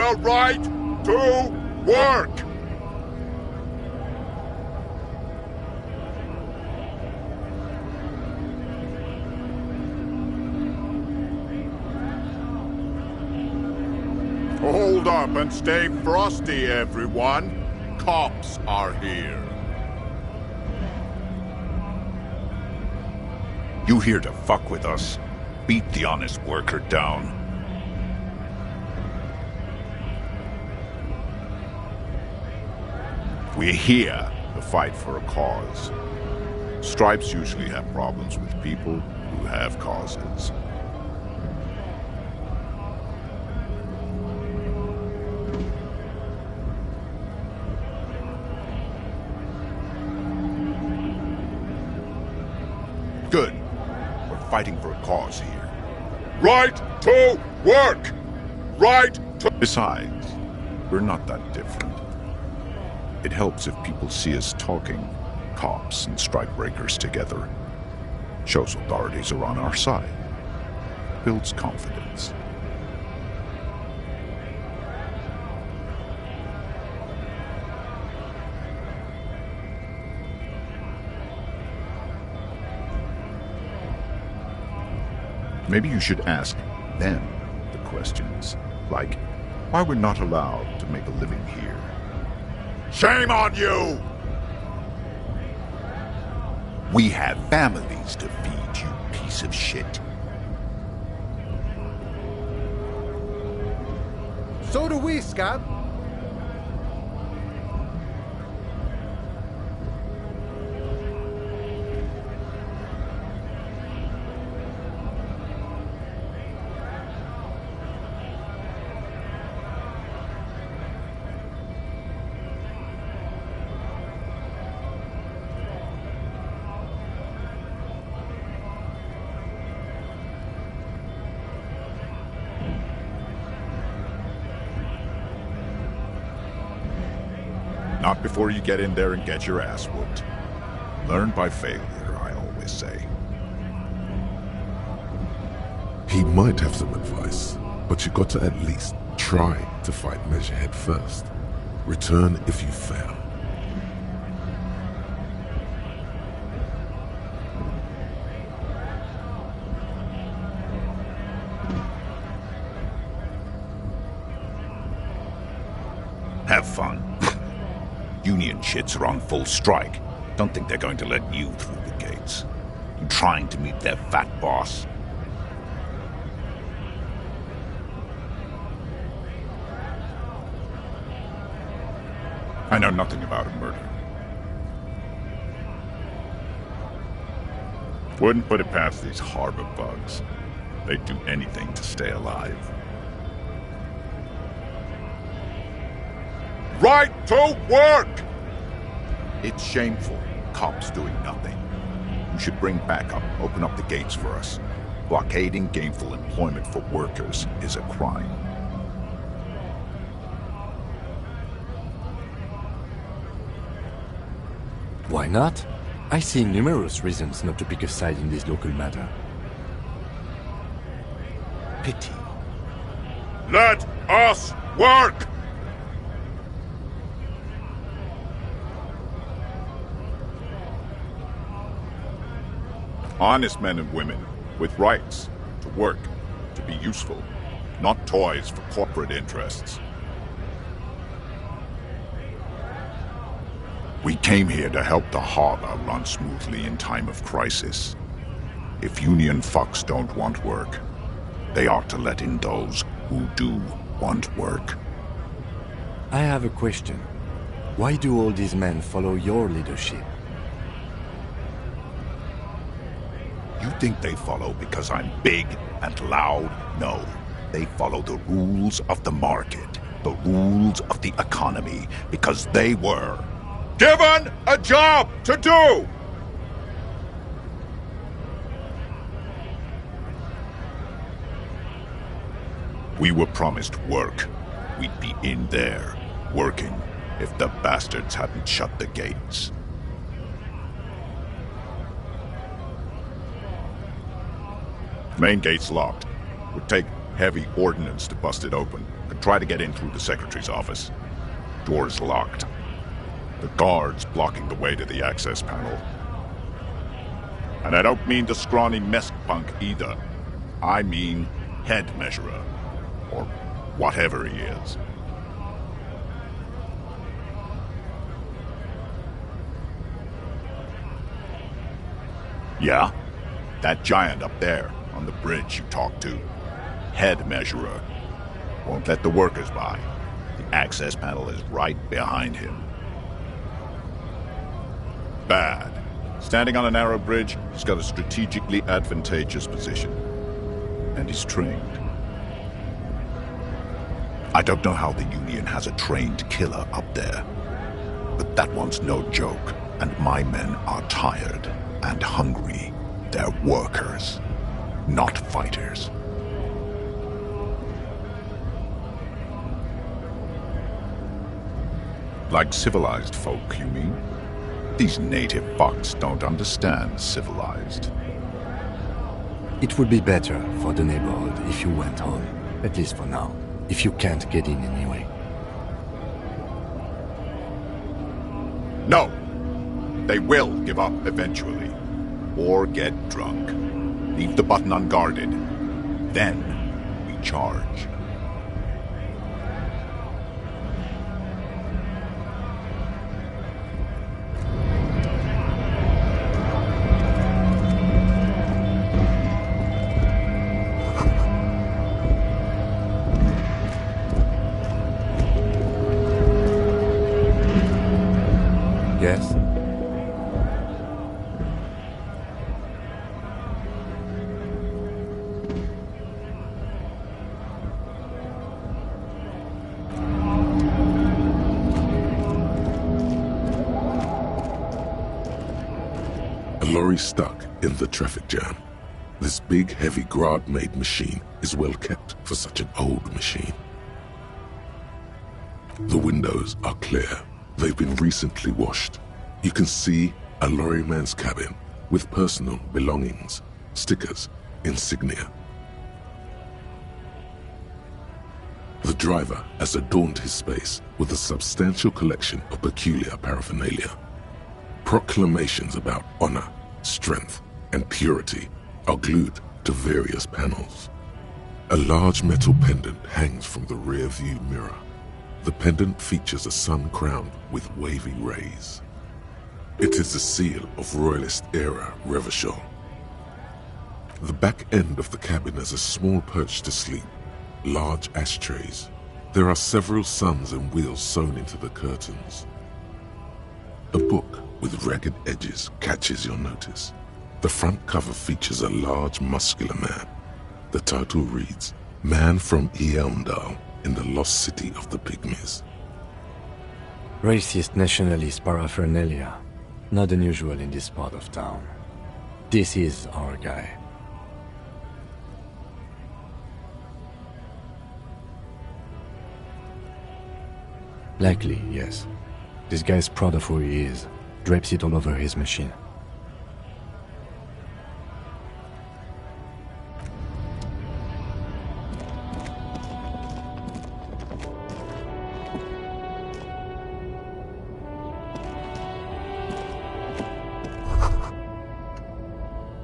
the right to work! Hold up and stay frosty, everyone. Cops are here. You here to fuck with us? Beat the honest worker down. We're here to fight for a cause. Stripes usually have problems with people who have causes. Good. We're fighting for a cause here. Right to work! Right to... Besides, we're not that different. It helps if people see us talking, cops and strikebreakers together. Shows authorities are on our side. Builds confidence. Maybe you should ask them the questions, like why we're not allowed to make a living here. Shame on you! We have families to feed, you piece of shit. So do we, Scott. Not before you get in there and get your ass whooped. Learn by failure, I always say. He might have some advice, but you got to at least try to fight Measurehead first. Return if you fail. Have fun. Union shits are on full strike. Don't think they're going to let you through the gates. You trying to meet their fat boss? I know nothing about a murder. Wouldn't put it past these harbor bugs. They'd do anything to stay alive. Right to work! It's shameful. Cops doing nothing. You should bring backup, open up the gates for us. Blockading gainful employment for workers is a crime. Why not? I see numerous reasons not to pick a side in this local matter. Pity. Let us work! Honest men and women with rights to work, to be useful, not toys for corporate interests. We came here to help the harbor run smoothly in time of crisis. If union fucks don't want work, they ought to let in those who do want work. I have a question. Why do all these men follow your leadership? You think they follow because I'm big and loud? No. They follow the rules of the market, the rules of the economy, because they were given a job to do! We were promised work. We'd be in there, working, if the bastards hadn't shut the gates. Main gate's locked. Would take heavy ordnance to bust it open. The Try to get in through the secretary's office. Door is locked. The guard's blocking the way to the access panel. And I don't mean the scrawny mess punk either. I mean head measurer. Or whatever he is. Yeah? That giant up there, on the bridge you talked to. Head measurer. Won't let the workers by. The access panel is right behind him. Bad. Standing on a narrow bridge, he's got a strategically advantageous position. And he's trained. I don't know how the Union has a trained killer up there. But that one's no joke, and my men are tired and hungry. They're workers, not fighters. Like civilized folk, you mean? These native fucks don't understand civilized. It would be better for the neighborhood if you went home, at least for now, if you can't get in anyway. No! They will give up eventually. Or get drunk. Leave the button unguarded. Then we charge. Yes? A lorry stuck in the traffic jam. This big, heavy Grad-made machine is well kept for such an old machine. The windows are clear. They've been recently washed. You can see a lorryman's cabin with personal belongings, stickers, insignia. The driver has adorned his space with a substantial collection of peculiar paraphernalia. Proclamations about honor, strength, and purity are glued to various panels. A large metal pendant hangs from the rear view mirror. The pendant features a sun crowned with wavy rays. It is the seal of Royalist-era Revachol. The back end of the cabin has a small perch to sleep, large ashtrays. There are several suns and wheels sewn into the curtains. A book with ragged edges catches your notice. The front cover features a large, muscular man. The title reads, Man from Eamdal in the Lost City of the Pygmies. Racist nationalist paraphernalia. Not unusual in this part of town. This is our guy. Likely, yes. This guy's proud of who he is. Drapes it all over his machine.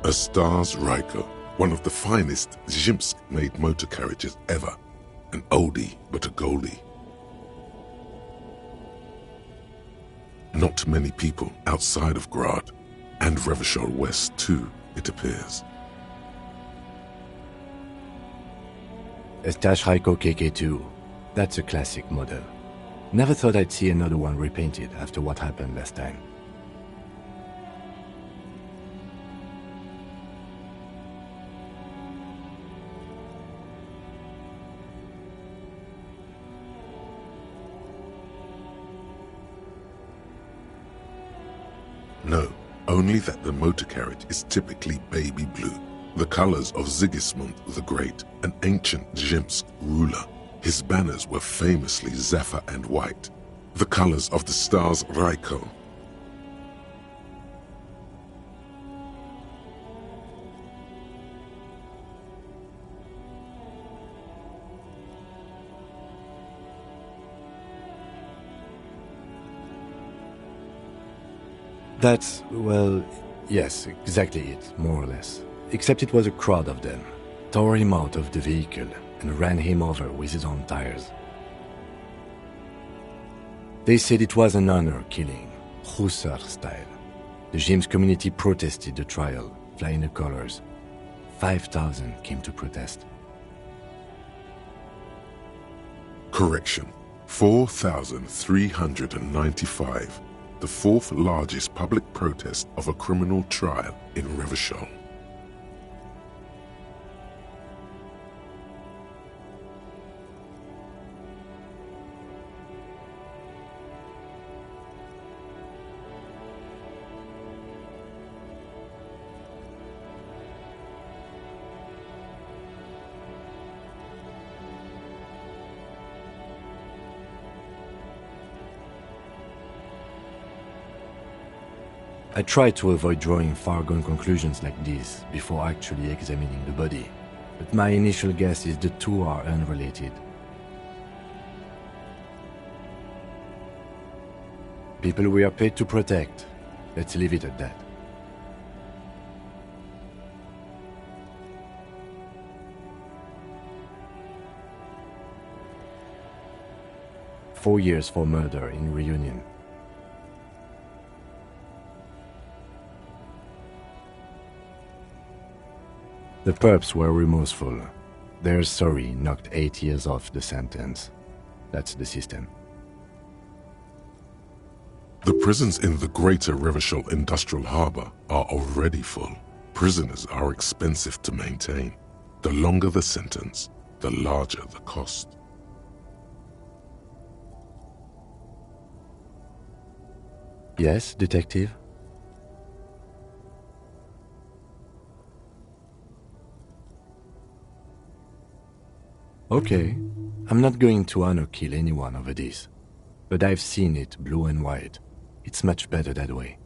A Stars Ryko, one of the finest Zhimsk-made motor carriages ever. An oldie, but a goldie. Not many people outside of Grad, and Revachol West too, it appears. A Stash Ryko KK2. That's a classic model. Never thought I'd see another one repainted after what happened last time. No, only that the motor carriage is typically baby blue, the colors of Sigismund the Great, an ancient Zhimsk ruler. His banners were famously zephyr and white, the colors of the Stars Ryko. That's, well, yes, exactly it, more or less. Except it was a crowd of them. Tore him out of the vehicle and ran him over with his own tires. They said it was an honor killing, Hussar style. The gym's community protested the trial, flying the colors. 5,000 came to protest. Correction. 4,395. The fourth largest public protest of a criminal trial in Revachol. I try to avoid drawing far-gone conclusions like these before actually examining the body, but my initial guess is the two are unrelated. People we are paid to protect. Let's leave it at that. Four years for murder in Reunion. The perps were remorseful. Their sorry knocked 8 years off the sentence. That's the system. The prisons in the greater Revachol industrial harbor are already full. Prisoners are expensive to maintain. The longer the sentence, the larger the cost. Yes, detective? Okay, I'm not going to honor kill anyone over this, but I've seen it blue and white. It's much better that way.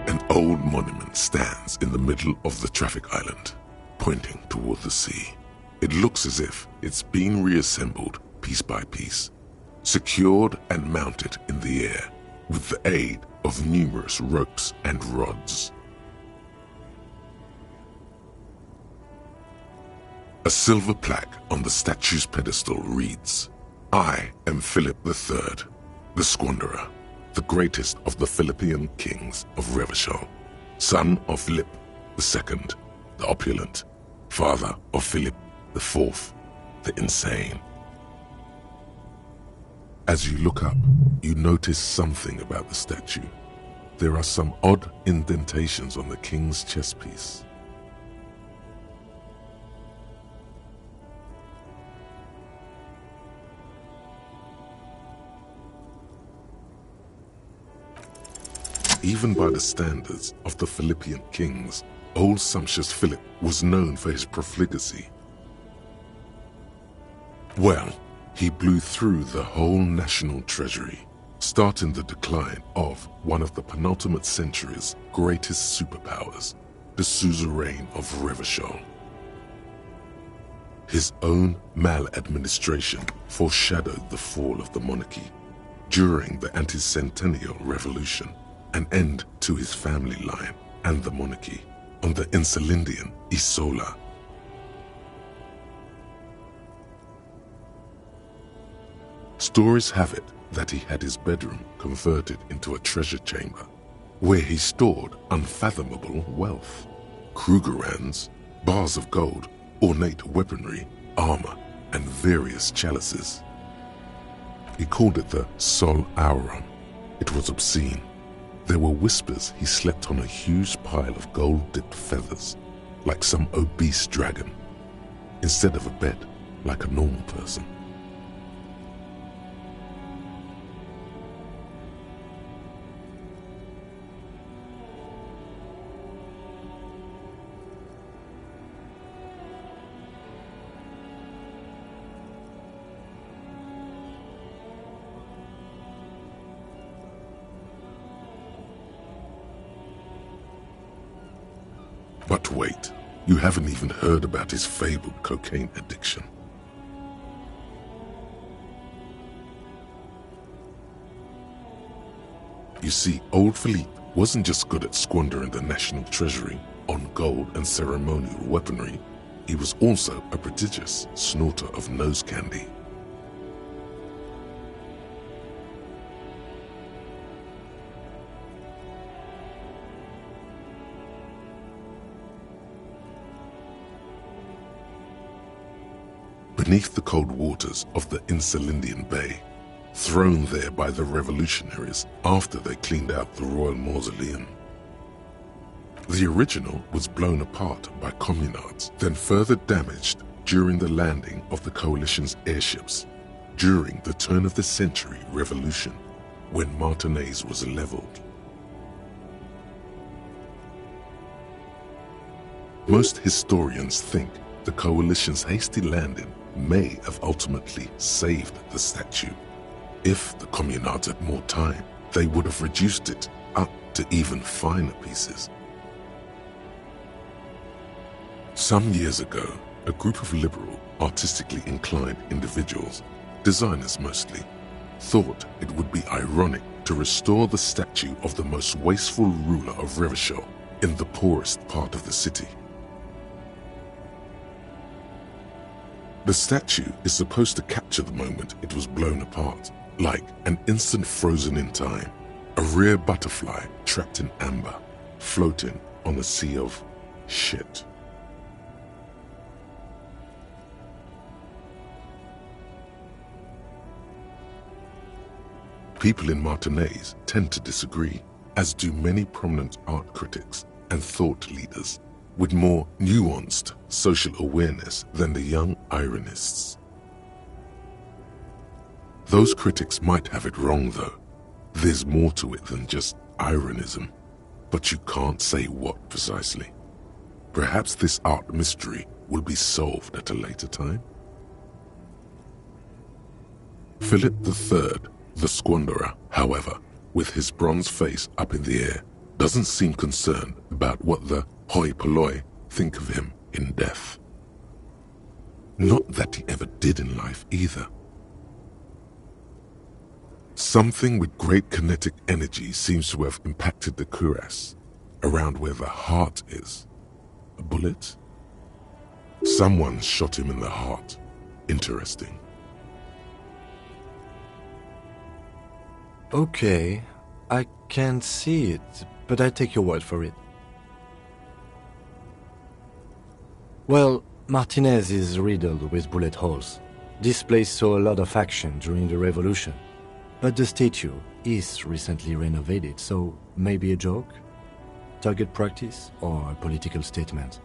An old monument stands in the middle of the traffic island, pointing toward the sea. It looks as if it's been reassembled piece by piece, secured and mounted in the air with the aid of numerous ropes and rods. A silver plaque on the statue's pedestal reads, "I am Philip III, the Squanderer, the greatest of the Philippian kings of Revachol, son of Philip II, the opulent, father of Philip IV, the insane." As you look up, you notice something about the statue. There are some odd indentations on the king's chest piece. Even by the standards of the Philippian kings, old sumptuous Philip was known for his profligacy. Well, he blew through the whole national treasury, starting the decline of one of the penultimate century's greatest superpowers, the suzerain of Revachol. His own maladministration foreshadowed the fall of the monarchy during the anti-centennial revolution, an end to his family line and the monarchy on the Insulindian Isola. Stories have it that he had his bedroom converted into a treasure chamber, where he stored unfathomable wealth, Krugerrands, bars of gold, ornate weaponry, armor, and various chalices. He called it the Sol Auron. It was obscene. There were whispers he slept on a huge pile of gold-dipped feathers, like some obese dragon, instead of a bed, like a normal person. But wait, you haven't even heard about his fabled cocaine addiction. You see, old Philippe wasn't just good at squandering the national treasury on gold and ceremonial weaponry, he was also a prodigious snorter of nose candy. Beneath the cold waters of the Insulindian Bay, thrown there by the revolutionaries after they cleaned out the royal mausoleum. The original was blown apart by communards, then further damaged during the landing of the coalition's airships during the turn-of-the-century revolution, when Martinez was leveled. Most historians think the coalition's hasty landing may have ultimately saved the statue. If the communards had more time, they would have reduced it up to even finer pieces. Some years ago, a group of liberal, artistically inclined individuals, designers mostly, thought it would be ironic to restore the statue of the most wasteful ruler of Revachol in the poorest part of the city. The statue is supposed to capture the moment it was blown apart, like an instant frozen in time, a rare butterfly trapped in amber, floating on a sea of shit. People in Martinez tend to disagree, as do many prominent art critics and thought leaders with more nuanced social awareness than the young ironists. Those critics might have it wrong though. There's more to it than just ironism, but you can't say what precisely. Perhaps this art mystery will be solved at a later time. Philip III, the squanderer, however, with his bronze face up in the air, doesn't seem concerned about what the hoi polloi think of him in death. Not that he ever did in life either. Something with great kinetic energy seems to have impacted the cuirass, around where the heart is. A bullet? Someone shot him in the heart. Interesting. Okay, I can't see it, but I take your word for it. Well, Martinez is riddled with bullet holes. This place saw a lot of action during the revolution. But the statue is recently renovated, so maybe a joke? Target practice or a political statement?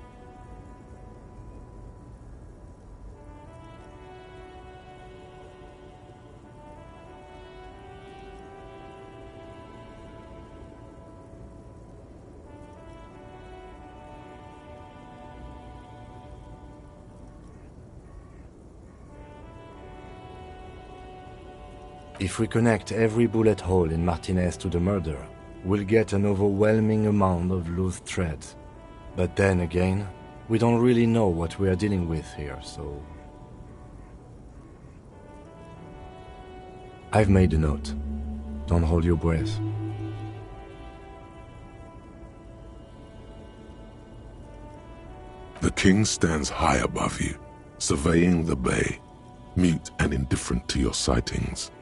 If we connect every bullet hole in Martinez to the murder, we'll get an overwhelming amount of loose threads. But then again, we don't really know what we are dealing with here, so... I've made a note. Don't hold your breath. The king stands high above you, surveying the bay, mute and indifferent to your sightings.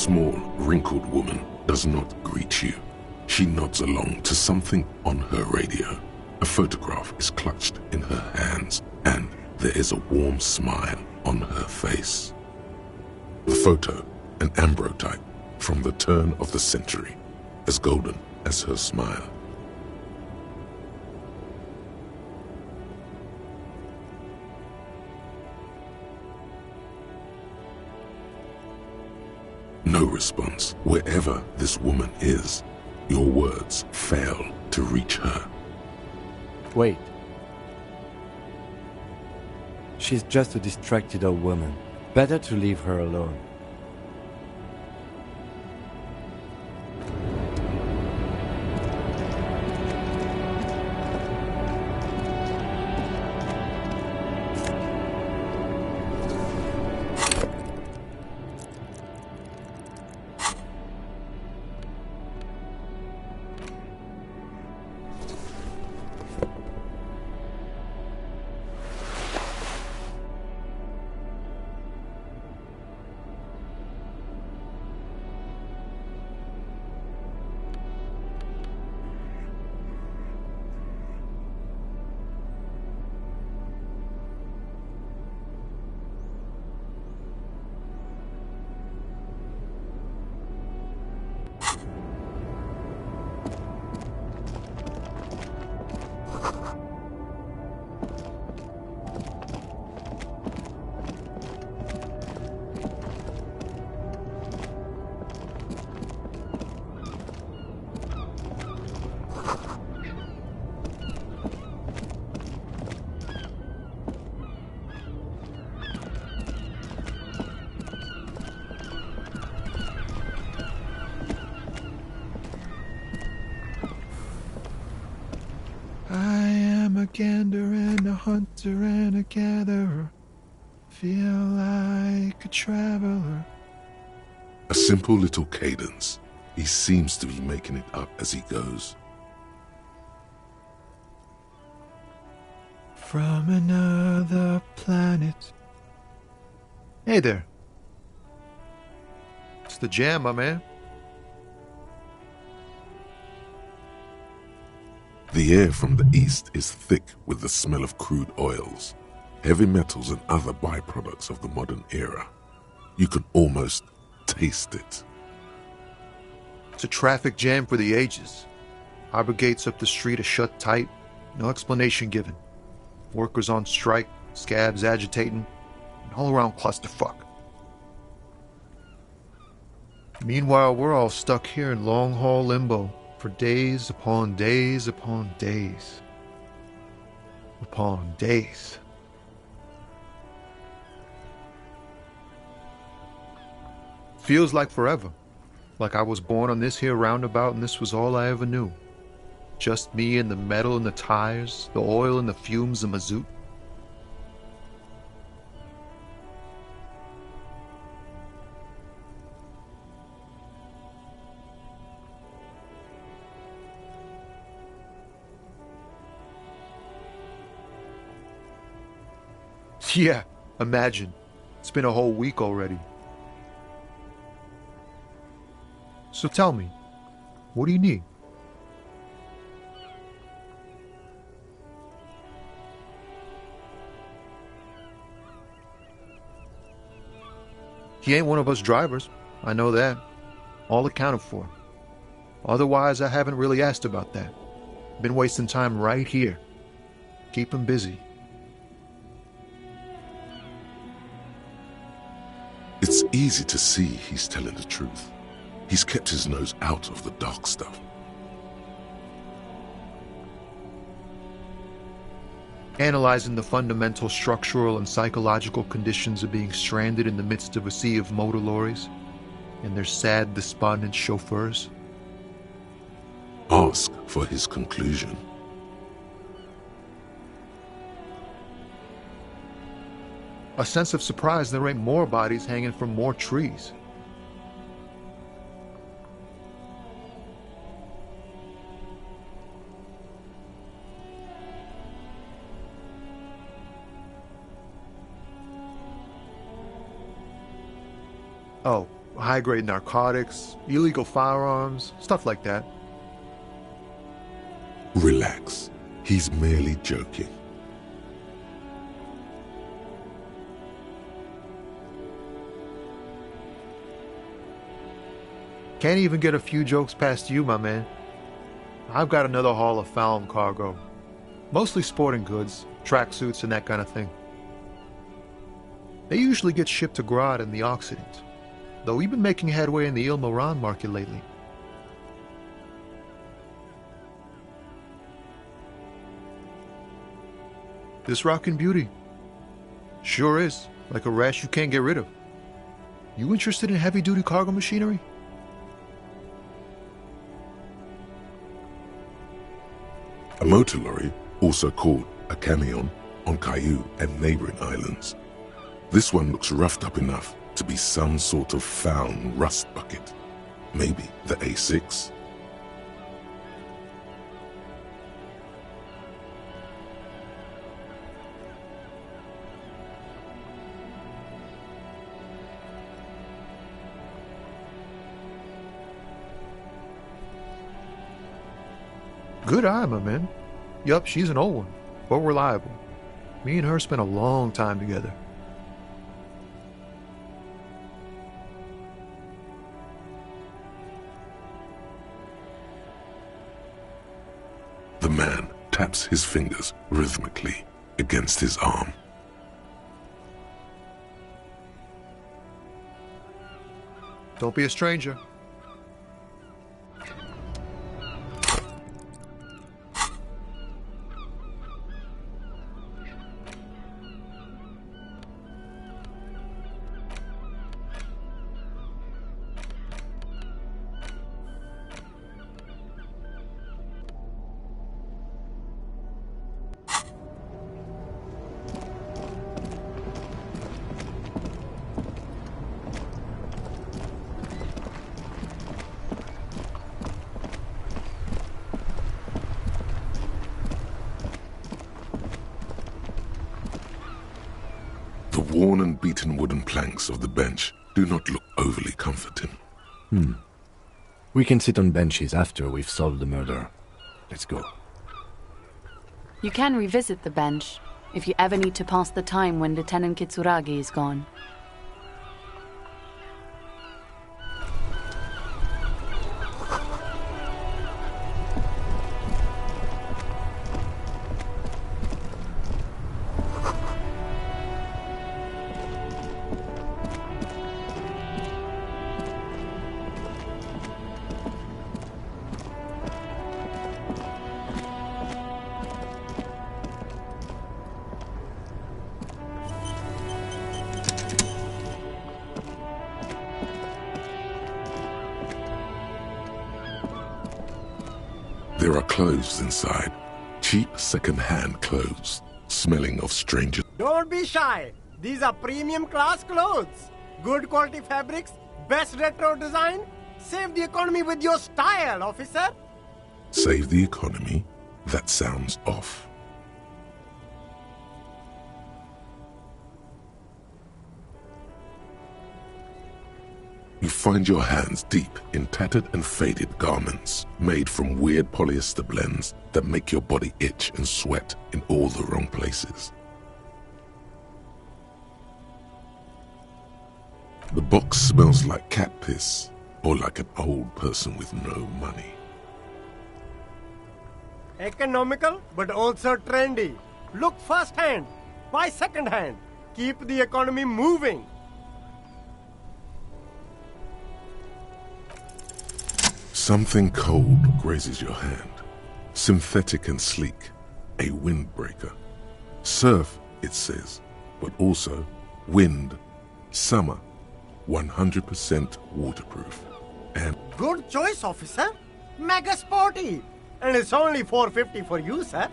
small, wrinkled woman does not greet you. She nods along to something on her radio. A photograph is clutched in her hands, and there is a warm smile on her face. The photo, an ambrotype from the turn of the century, as golden as her smile. No response. Wherever this woman is, your words fail to reach her. Wait. She's just a distracted old woman. Better to leave her alone. I am a gander and a hunter and a gatherer. Feel like a traveler. A simple little cadence. He seems to be making it up as he goes. From another planet. Hey there. It's the jam, my man. The air from the east is thick with the smell of crude oils, heavy metals and other byproducts of the modern era. You can almost taste it. It's a traffic jam for the ages. Harbor gates up the street are shut tight, no explanation given. Workers on strike, scabs agitating, an all-around clusterfuck. Meanwhile, we're all stuck here in long-haul limbo for days upon days upon days. Upon days. Feels like forever. Like I was born on this here roundabout and this was all I ever knew. Just me and the metal and the tires, the oil and the fumes of mazout. Yeah, imagine. It's been a whole week already. So tell me, what do you need? He ain't one of us drivers. I know that. All accounted for. Otherwise, I haven't really asked about that. Been wasting time right here. Keep him busy. It's easy to see he's telling the truth. He's kept his nose out of the dark stuff. Analyzing the fundamental structural and psychological conditions of being stranded in the midst of a sea of motor lorries and their sad, despondent chauffeurs. Ask for his conclusion. A sense of surprise there ain't more bodies hanging from more trees. Oh, high-grade narcotics, illegal firearms, stuff like that. Relax. He's merely joking. Can't even get a few jokes past you, my man. I've got another haul of found cargo. Mostly sporting goods, tracksuits, and that kind of thing. They usually get shipped to Grodd in the Occident, though we've been making headway in the Il-Moran market lately. This rockin' beauty. Sure is, like a rash you can't get rid of. You interested in heavy-duty cargo machinery? A motor lorry, also called a camion, on Caillou and neighboring islands. This one looks roughed up enough to be some sort of found rust bucket. Maybe the A6? Good eye, my man. Yup, she's an old one, but reliable. Me and her spent a long time together. The man taps his fingers rhythmically against his arm. Don't be a stranger. The worn and beaten wooden planks of the bench do not look overly comforting. We can sit on benches after we've solved the murder. Let's go. You can revisit the bench if you ever need to pass the time when Lieutenant Kitsuragi is gone. There are clothes inside. Cheap second-hand clothes, smelling of stranger. Don't be shy. These are premium class clothes. Good quality fabrics, best retro design. Save the economy with your style, officer. Save the economy? That sounds off. You find your hands deep in tattered and faded garments made from weird polyester blends that make your body itch and sweat in all the wrong places. The box smells like cat piss or like an old person with no money. Economical, but also trendy. Look first hand, buy second hand. Keep the economy moving. Something cold grazes your hand. Synthetic and sleek. A windbreaker. Surf, it says, but also wind, summer, 100% waterproof. And Good choice, officer. Mega sporty. And it's only $450 for you, sir.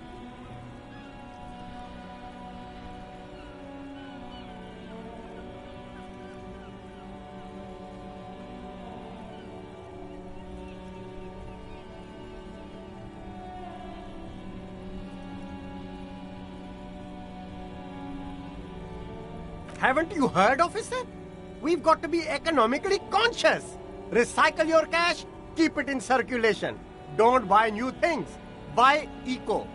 Haven't you heard, officer? We've got to be economically conscious. Recycle your cash, keep it in circulation. Don't buy new things. Buy eco.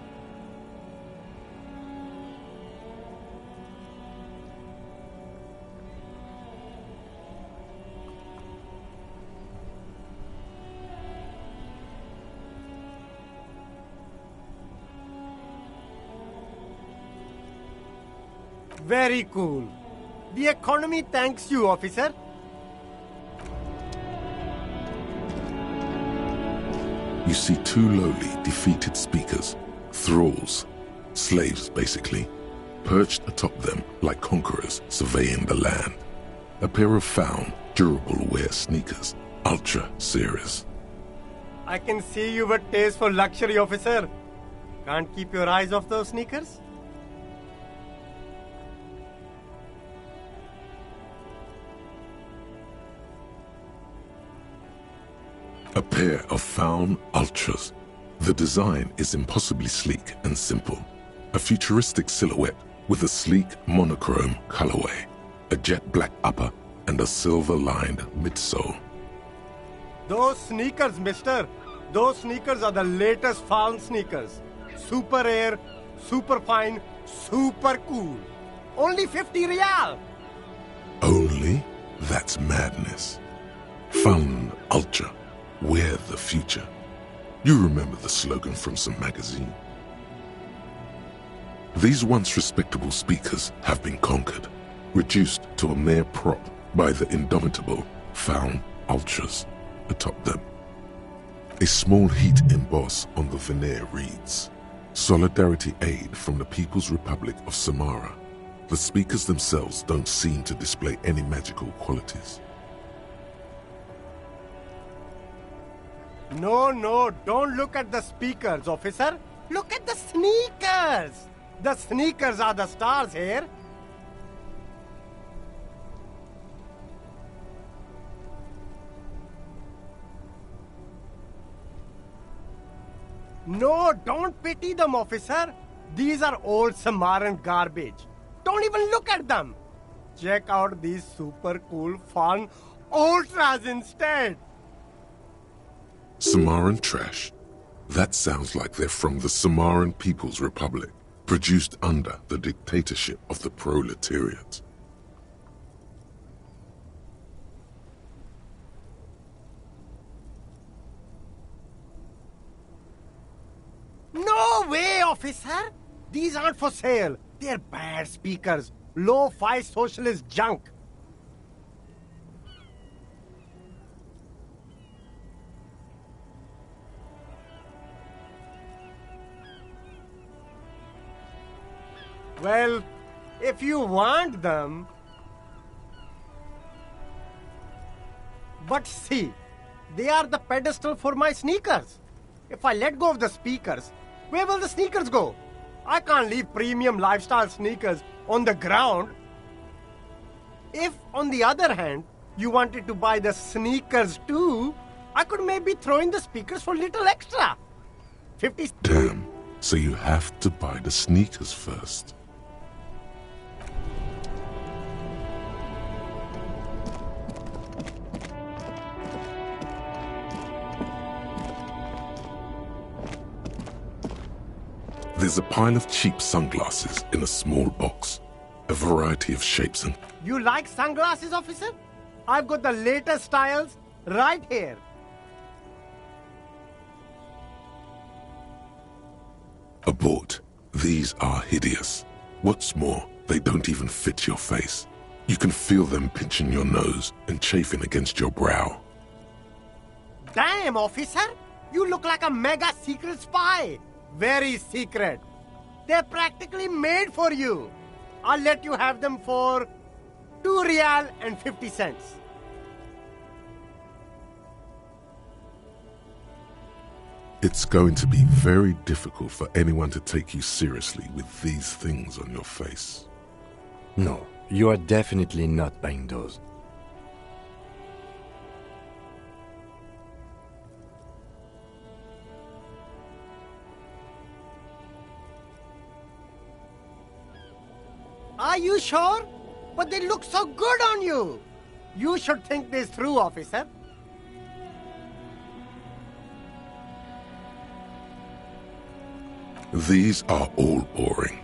Very cool. The economy thanks you, officer. You see two lowly, defeated speakers, thralls, slaves basically, perched atop them like conquerors surveying the land. A pair of found, durable wear sneakers, Ultra series. I can see you've a taste for luxury, officer. Can't keep your eyes off those sneakers? A pair of found Ultras. The design is impossibly sleek and simple. A futuristic silhouette with a sleek monochrome colorway, a jet black upper, and a silver-lined midsole. Those sneakers, mister. Those sneakers are the latest found sneakers. Super air, super fine, super cool. Only 50 real. Only? That's madness. Found Ultra. We're the future. You remember the slogan from some magazine. These once respectable speakers have been conquered, reduced to a mere prop by the indomitable found Ultras atop them. A small heat emboss on the veneer reads, "Solidarity aid from the People's Republic of Samara." The speakers themselves don't seem to display any magical qualities. No, don't look at the speakers, officer. Look at the sneakers. The sneakers are the stars here. No, don't pity them, officer. These are old Samaran garbage. Don't even look at them. Check out these super cool, fun Ultras instead. Samaran trash? That sounds like they're from the Samaran People's Republic, produced under the dictatorship of the proletariat. No way, officer! These aren't for sale. They're bad speakers. Low-fi socialist junk. Well, if you want them... But see, they are the pedestal for my sneakers. If I let go of the speakers, where will the sneakers go? I can't leave premium lifestyle sneakers on the ground. If, on the other hand, you wanted to buy the sneakers too, I could maybe throw in the speakers for little extra. 50... Damn, so you have to buy the sneakers first. There's a pile of cheap sunglasses in a small box, a variety of shapes and... You like sunglasses, officer? I've got the latest styles right here. Abort. These are hideous. What's more, they don't even fit your face. You can feel them pinching your nose and chafing against your brow. Damn, officer! You look like a mega secret spy. Very secret. They're practically made for you. I'll let you have them for 2 real and 50 cents. It's going to be very difficult for anyone to take you seriously with these things on your face. No, you are definitely not buying those. Are you sure? But they look so good on you. You should think this through, officer. These are all boring.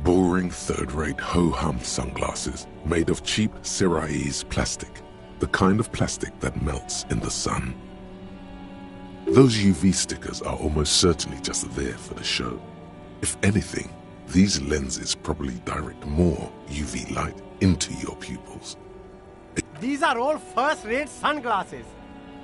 Boring third-rate ho-hum sunglasses made of cheap Syrahese plastic, the kind of plastic that melts in the sun. Those UV stickers are almost certainly just there for the show. If anything, these lenses probably direct more UV light into your pupils. These are all first-rate sunglasses.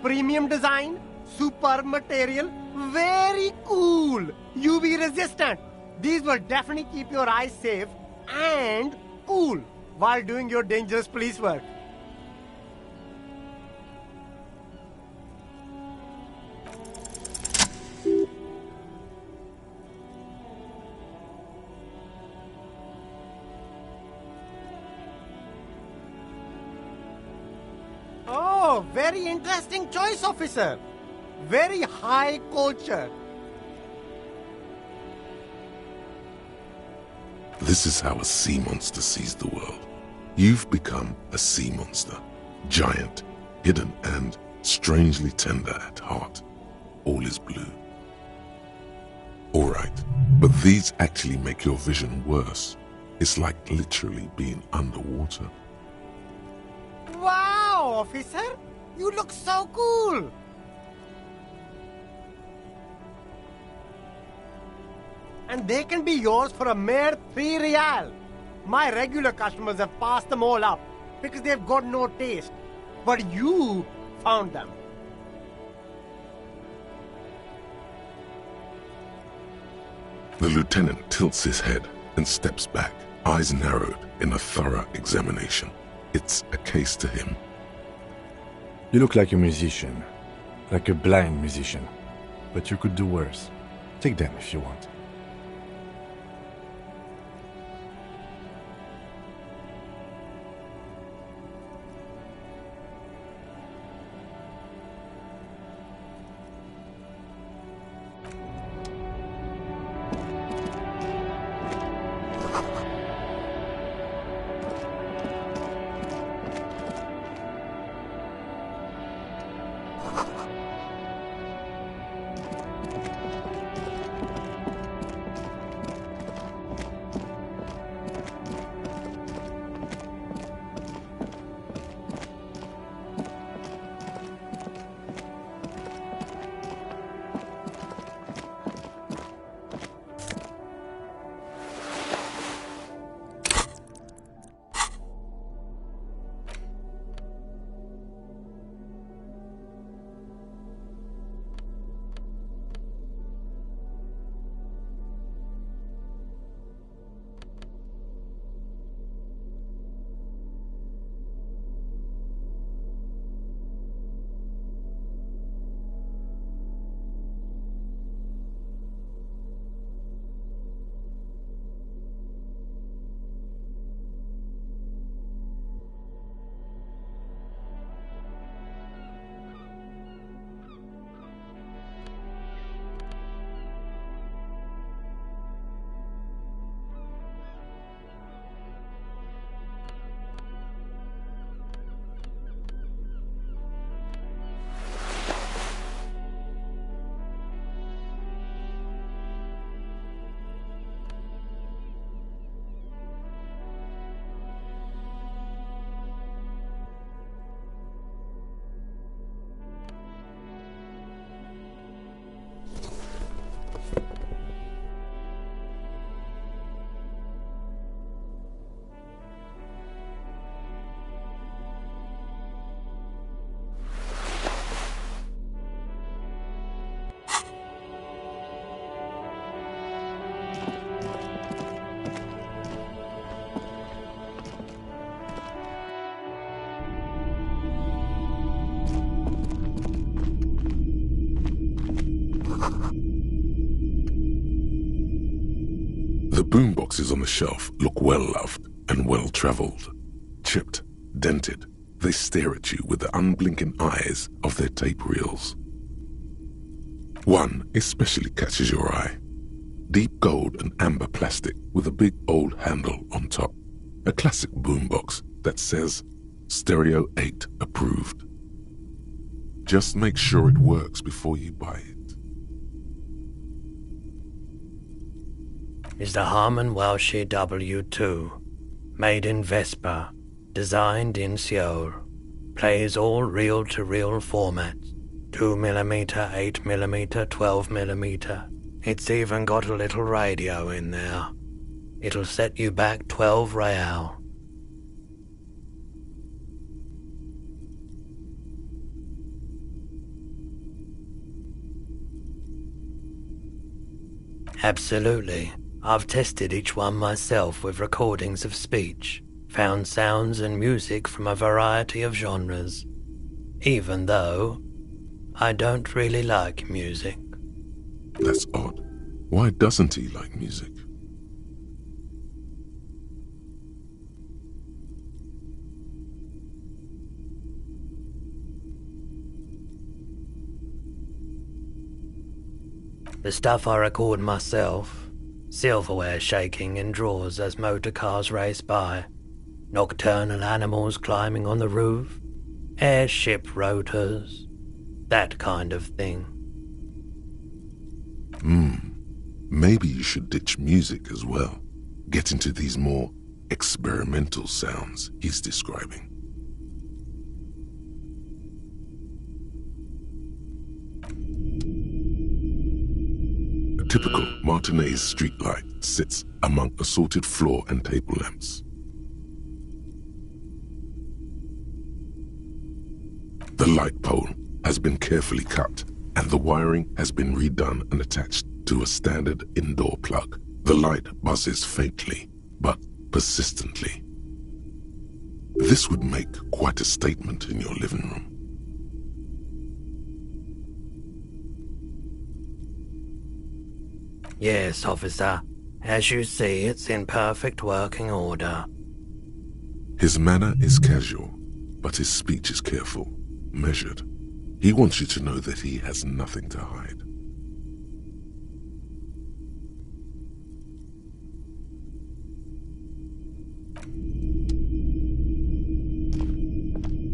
Premium design, super material, very cool, UV resistant. These will definitely keep your eyes safe and cool while doing your dangerous police work. Oh, very interesting choice, officer. Very high culture. This is how a sea monster sees the world. You've become a sea monster. Giant, hidden, and strangely tender at heart. All is blue. Alright, but these actually make your vision worse. It's like literally being underwater. Wow, officer! You look so cool! And they can be yours for a mere 3 real. My regular customers have passed them all up because they've got no taste. But you found them. The lieutenant tilts his head and steps back, eyes narrowed in a thorough examination. It's a case to him. You look like a musician. Like a blind musician. But you could do worse. Take them if you want. The boomboxes on the shelf look well-loved and well-traveled. Chipped, dented, they stare at you with the unblinking eyes of their tape reels. One especially catches your eye. Deep gold and amber plastic with a big old handle on top. A classic boombox that says, Stereo 8 approved. Just make sure it works before you buy it. Is the Harman Welsh W2, made in Vespa, designed in Seoul, plays all reel-to-reel formats, 2mm, 8mm, 12mm. It's even got a little radio in there. It'll set you back 12 real. Absolutely. I've tested each one myself with recordings of speech, found sounds and music from a variety of genres, even though I don't really like music. That's odd. Why doesn't he like music? The stuff I record myself, silverware shaking in drawers as motor cars race by, nocturnal animals climbing on the roof, airship rotors, that kind of thing. Maybe you should ditch music as well. Get into these more experimental sounds he's describing. A typical Martinez streetlight sits among assorted floor and table lamps. The light pole has been carefully cut, and the wiring has been redone and attached to a standard indoor plug. The light buzzes faintly, but persistently. This would make quite a statement in your living room. Yes, officer. As you see, it's in perfect working order. His manner is casual, but his speech is careful, measured. He wants you to know that he has nothing to hide.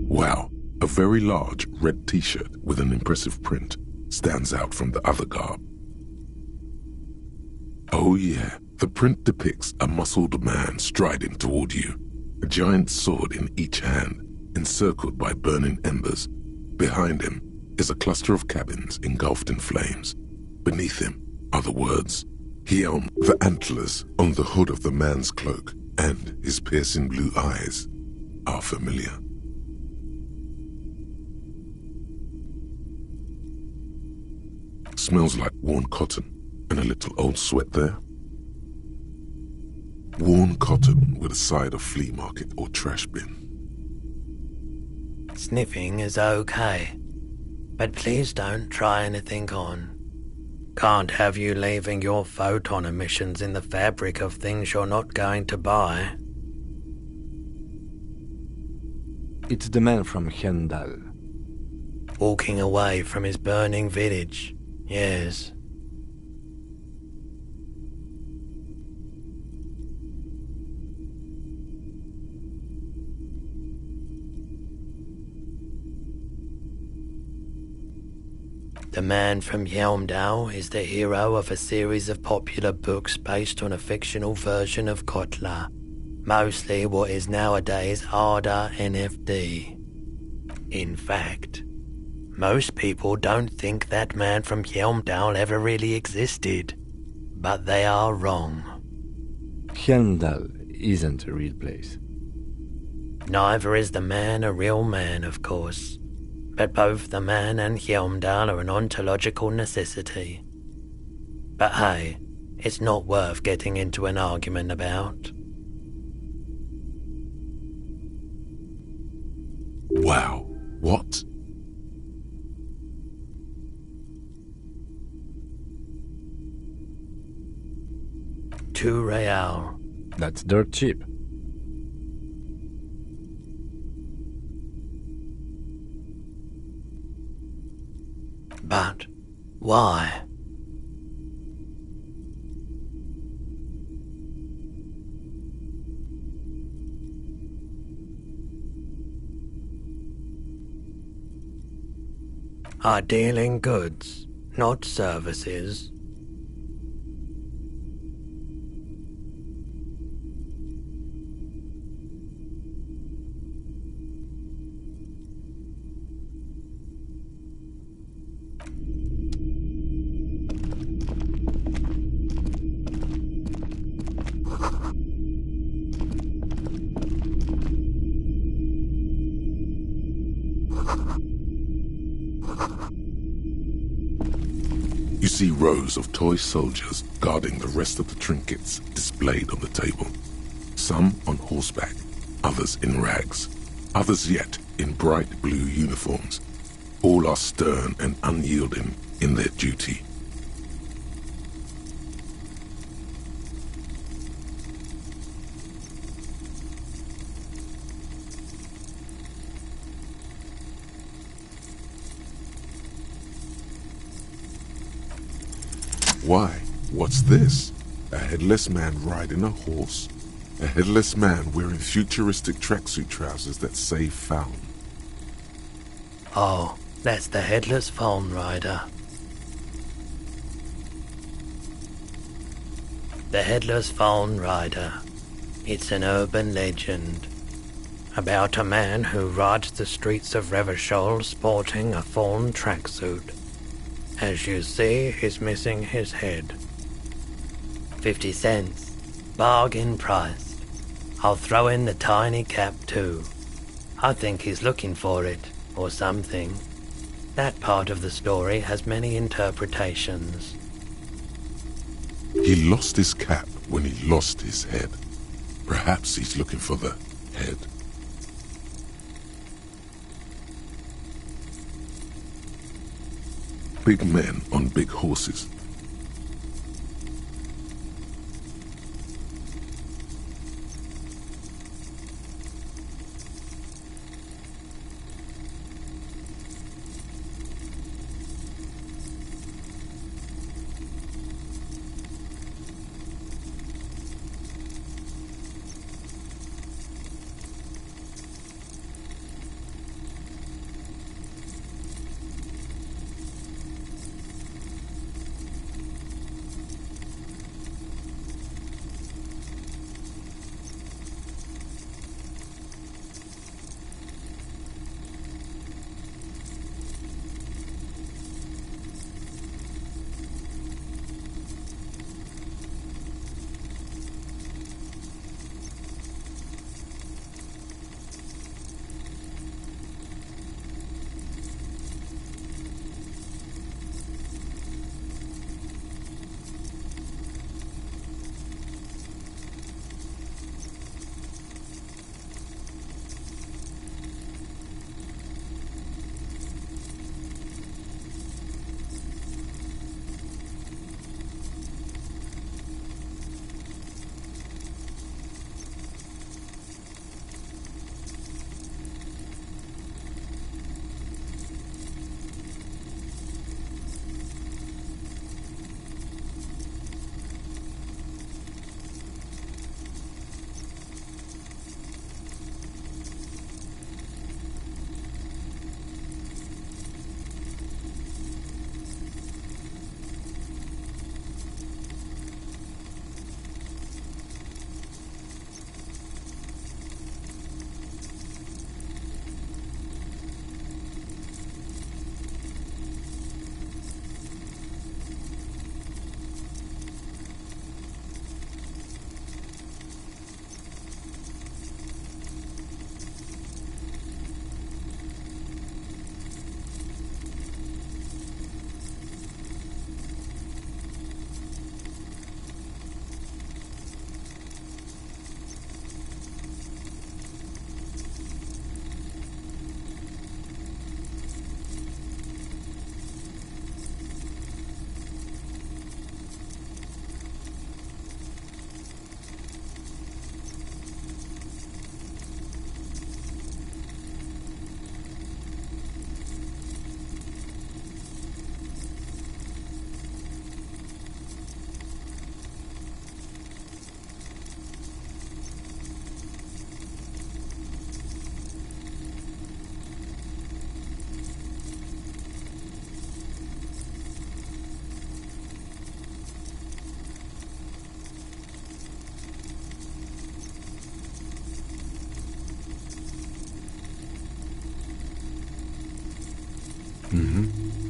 Wow, a very large red t-shirt with an impressive print stands out from the other garb. Oh yeah, the print depicts a muscled man striding toward you, a giant sword in each hand, encircled by burning embers. Behind him is a cluster of cabins engulfed in flames. Beneath him are the words, Hjelm. The antlers on the hood of the man's cloak and his piercing blue eyes are familiar. Smells like worn cotton and a little old sweat there. Worn cotton with a side of flea market or trash bin. Sniffing is okay, but please don't try anything on. Can't have you leaving your photon emissions in the fabric of things you're not going to buy. It's the man from Hendal. Walking away from his burning village, yes. The man from Hjelmdal is the hero of a series of popular books based on a fictional version of Kotla, mostly what is nowadays Arda NFD. In fact, most people don't think that man from Hjelmdal ever really existed, but they are wrong. Hendal isn't a real place. Neither is the man a real man, of course. But both the man and Hjelmdal are an ontological necessity. But hey, it's not worth getting into an argument about. Wow, what? £2. That's dirt cheap. But why? I deal in goods, not services. You see rows of toy soldiers guarding the rest of the trinkets displayed on the table. Some on horseback, others in rags, others yet in bright blue uniforms. All are stern and unyielding in their duty. Why, what's this? A headless man riding a horse? A headless man wearing futuristic tracksuit trousers that say Faun. Oh, that's the headless Faun rider. The headless Faun rider. It's an urban legend about a man who rides the streets of Revachol sporting a fawn tracksuit. As you see, he's missing his head. 50 cents. Bargain priced. I'll throw in the tiny cap too. I think he's looking for it, or something. That part of the story has many interpretations. He lost his cap when he lost his head. Perhaps he's looking for the head. Big men on big horses.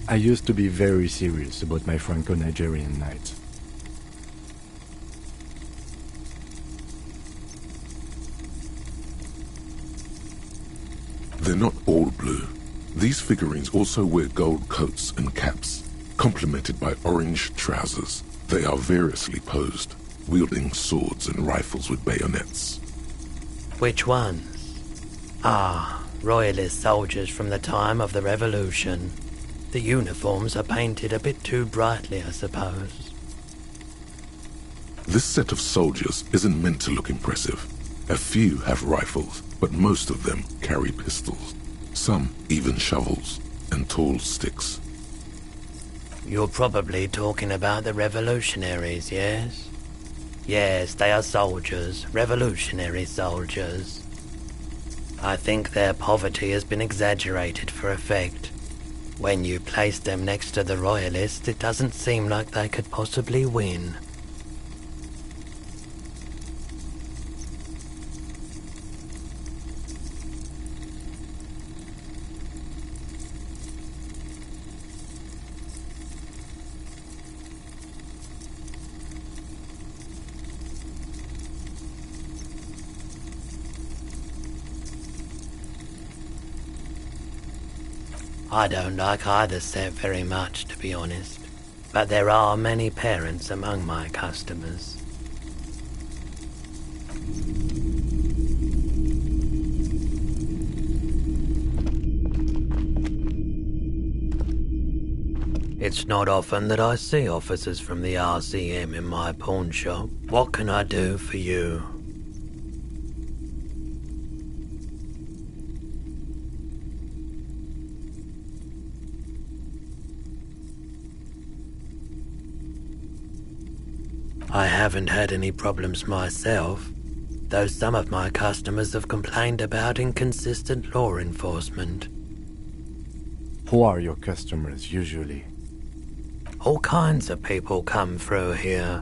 I used to be very serious about my Franco-Nigerian knights. They're not all blue. These figurines also wear gold coats and caps, complemented by orange trousers. They are variously posed, wielding swords and rifles with bayonets. Which ones? Ah, royalist soldiers from the time of the Revolution. The uniforms are painted a bit too brightly, I suppose. This set of soldiers isn't meant to look impressive. A few have rifles, but most of them carry pistols. Some even shovels and tall sticks. You're probably talking about the revolutionaries, yes? Yes, they are soldiers, revolutionary soldiers. I think their poverty has been exaggerated for effect. When you place them next to the royalists, it doesn't seem like they could possibly win. I don't like either set very much, to be honest, but there are many parents among my customers. It's not often that I see officers from the RCM in my pawn shop. What can I do for you? I haven't had any problems myself, though some of my customers have complained about inconsistent law enforcement. Who are your customers usually? All kinds of people come through here.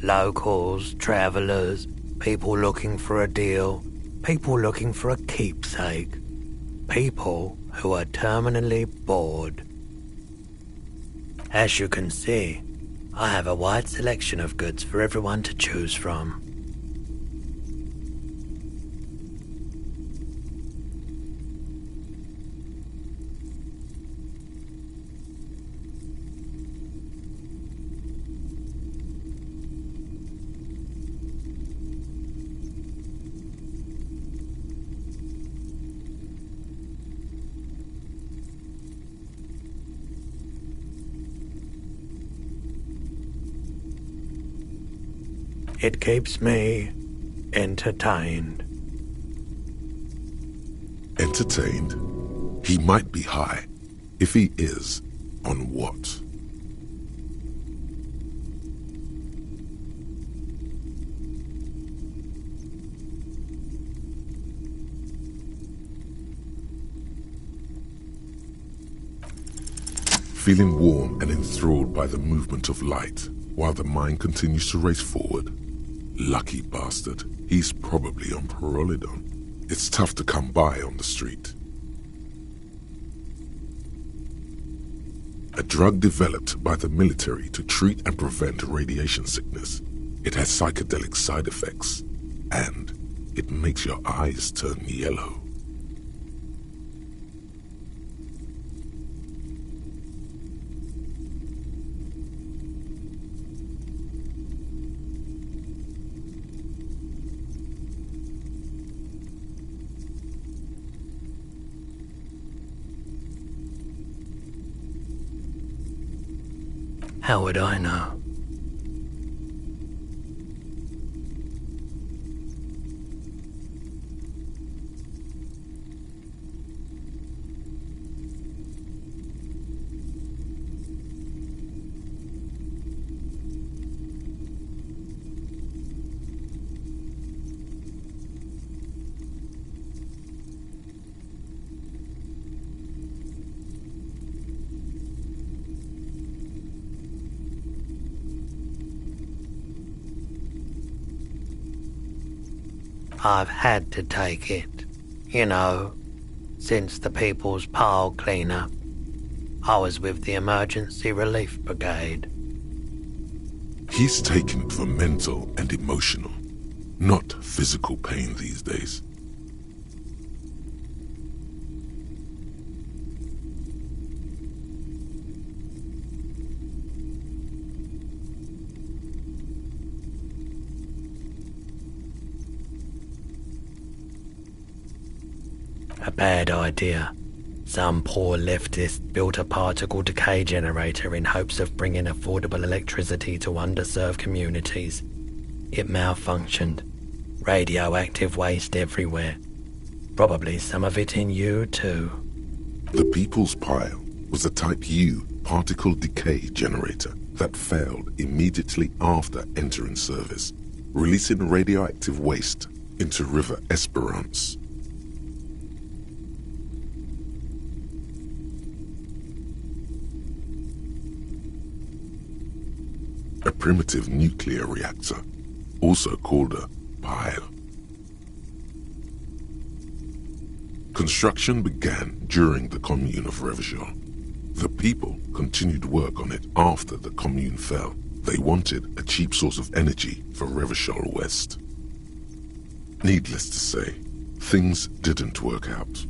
Locals, travelers, people looking for a deal, people looking for a keepsake, people who are terminally bored. As you can see, I have a wide selection of goods for everyone to choose from. It keeps me entertained. Entertained? He might be high. If he is, on what? Feeling warm and enthralled by the movement of light, while the mind continues to race forward. Lucky bastard. He's probably on Parolidon. It's tough to come by on the street. A drug developed by the military to treat and prevent radiation sickness. It has psychedelic side effects, and it makes your eyes turn yellow. How would I know? I've had to take it, you know, since the People's Pile cleanup. I was with the Emergency Relief Brigade. He's taking it for mental and emotional, not physical pain these days. A bad idea. Some poor leftist built a particle decay generator in hopes of bringing affordable electricity to underserved communities. It malfunctioned. Radioactive waste everywhere. Probably some of it in you too. The People's Pile was a Type U particle decay generator that failed immediately after entering service, releasing radioactive waste into River Esperance. A primitive nuclear reactor, also called a pile. Construction began during the Commune of Revachol. The people continued work on it after the Commune fell. They wanted a cheap source of energy for Revachol West. Needless to say, things didn't work out.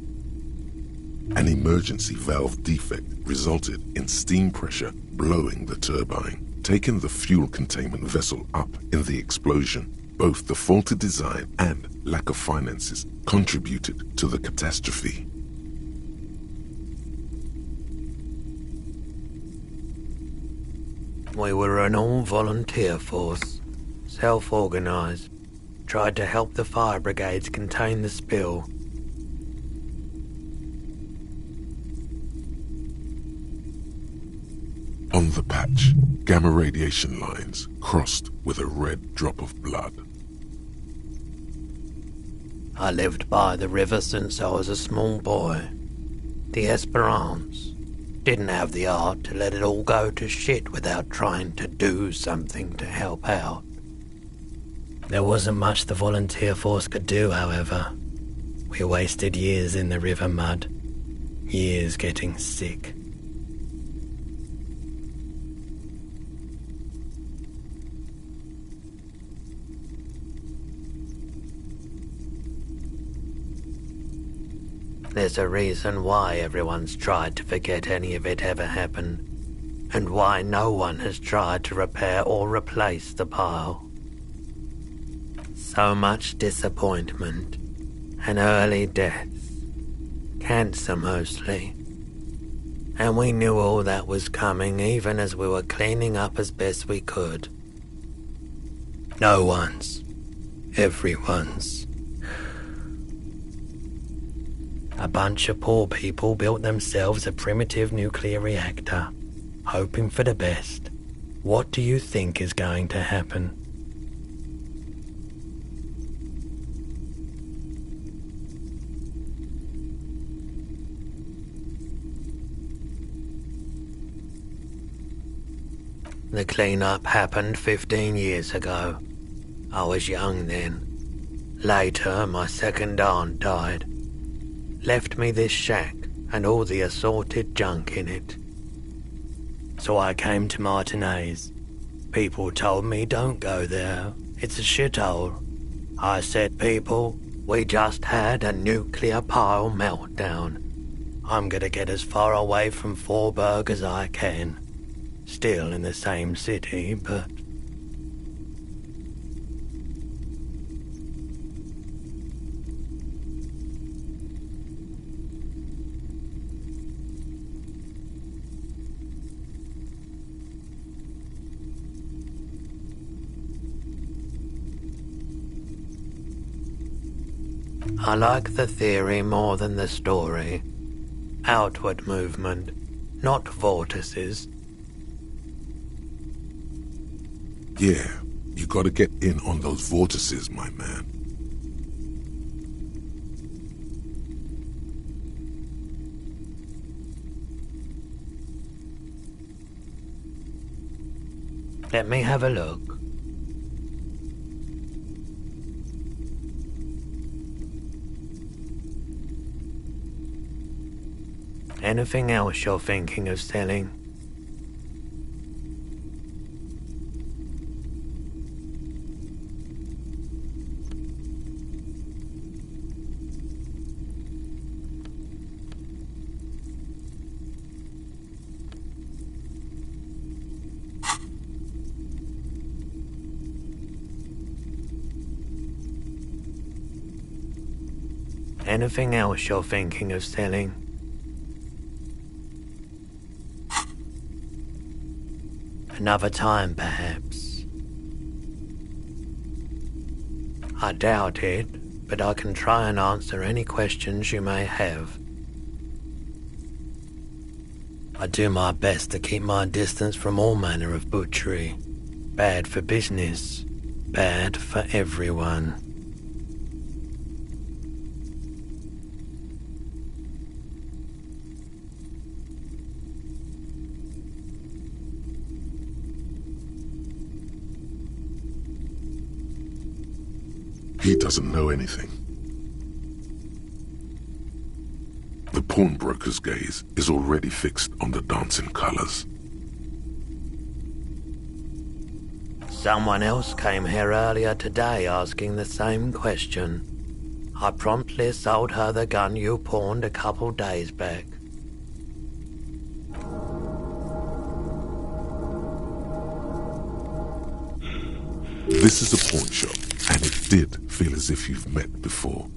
An emergency valve defect resulted in steam pressure blowing the turbine, taking the fuel containment vessel up in the explosion. Both the faulty design and lack of finances contributed to the catastrophe. We were an all-volunteer force, self-organized, tried to help the fire brigades contain the spill. On the patch, gamma radiation lines crossed with a red drop of blood. I lived by the river since I was a small boy. The Esperance. Didn't have the art to let it all go to shit without trying to do something to help out. There wasn't much the volunteer force could do, however. We wasted years in the river mud. Years getting sick. There's a reason why everyone's tried to forget any of it ever happened, and why no one has tried to repair or replace the pile. So much disappointment, and early deaths, cancer mostly. And we knew all that was coming even as we were cleaning up as best we could. No one's, everyone's. A bunch of poor people built themselves a primitive nuclear reactor, hoping for the best. What do you think is going to happen? The cleanup happened 15 years ago. I was young then. Later, my second aunt died. Left me this shack and all the assorted junk in it. So I came to Martinez. People told me don't go there, it's a shithole. I said, people, we just had a nuclear pile meltdown. I'm gonna get as far away from Forburg as I can. Still in the same city, but... I like the theory more than the story. Outward movement, not vortices. Yeah, you gotta get in on those vortices, my man. Let me have a look. Anything else you're thinking of selling? Anything else you're thinking of selling? Another time, perhaps. I doubt it, but I can try and answer any questions you may have. I do my best to keep my distance from all manner of butchery. Bad for business, bad for everyone. He doesn't know anything. The pawnbroker's gaze is already fixed on the dancing colors. Someone else came here earlier today asking the same question. I promptly sold her the gun you pawned a couple days back. This is a pawn shop, and it did feel as if you've met before.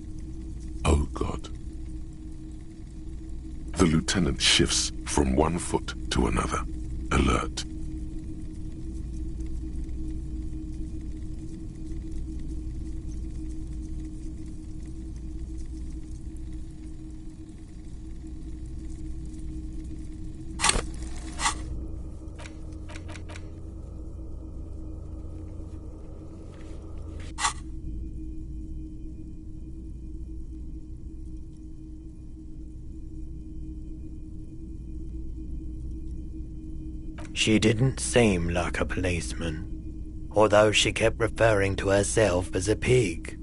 Oh God. The lieutenant shifts from one foot to another, alert. She didn't seem like a policeman, although she kept referring to herself as a pig,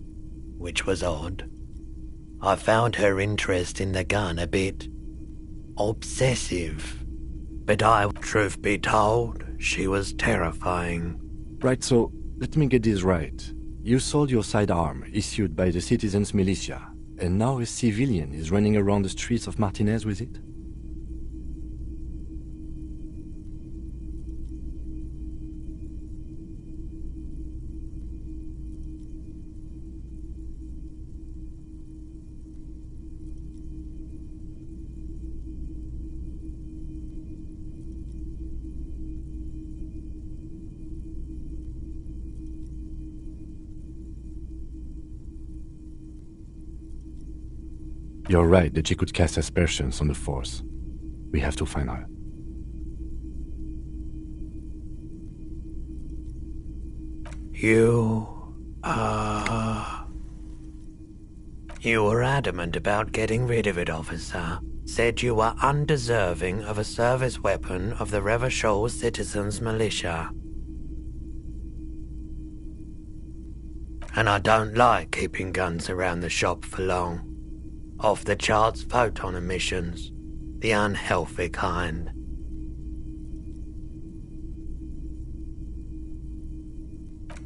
which was odd. I found her interest in the gun a bit obsessive, but truth be told, she was terrifying. Right, so let me get this right. You sold your sidearm, issued by the citizens' militia, and now a civilian is running around the streets of Martinez with it? You're right that she could cast aspersions on the Force. We have to find her. You were adamant about getting rid of it, officer. Said you were undeserving of a service weapon of the Revachol Citizens Militia. And I don't like keeping guns around the shop for long. Off-the-charts photon emissions, the unhealthy kind.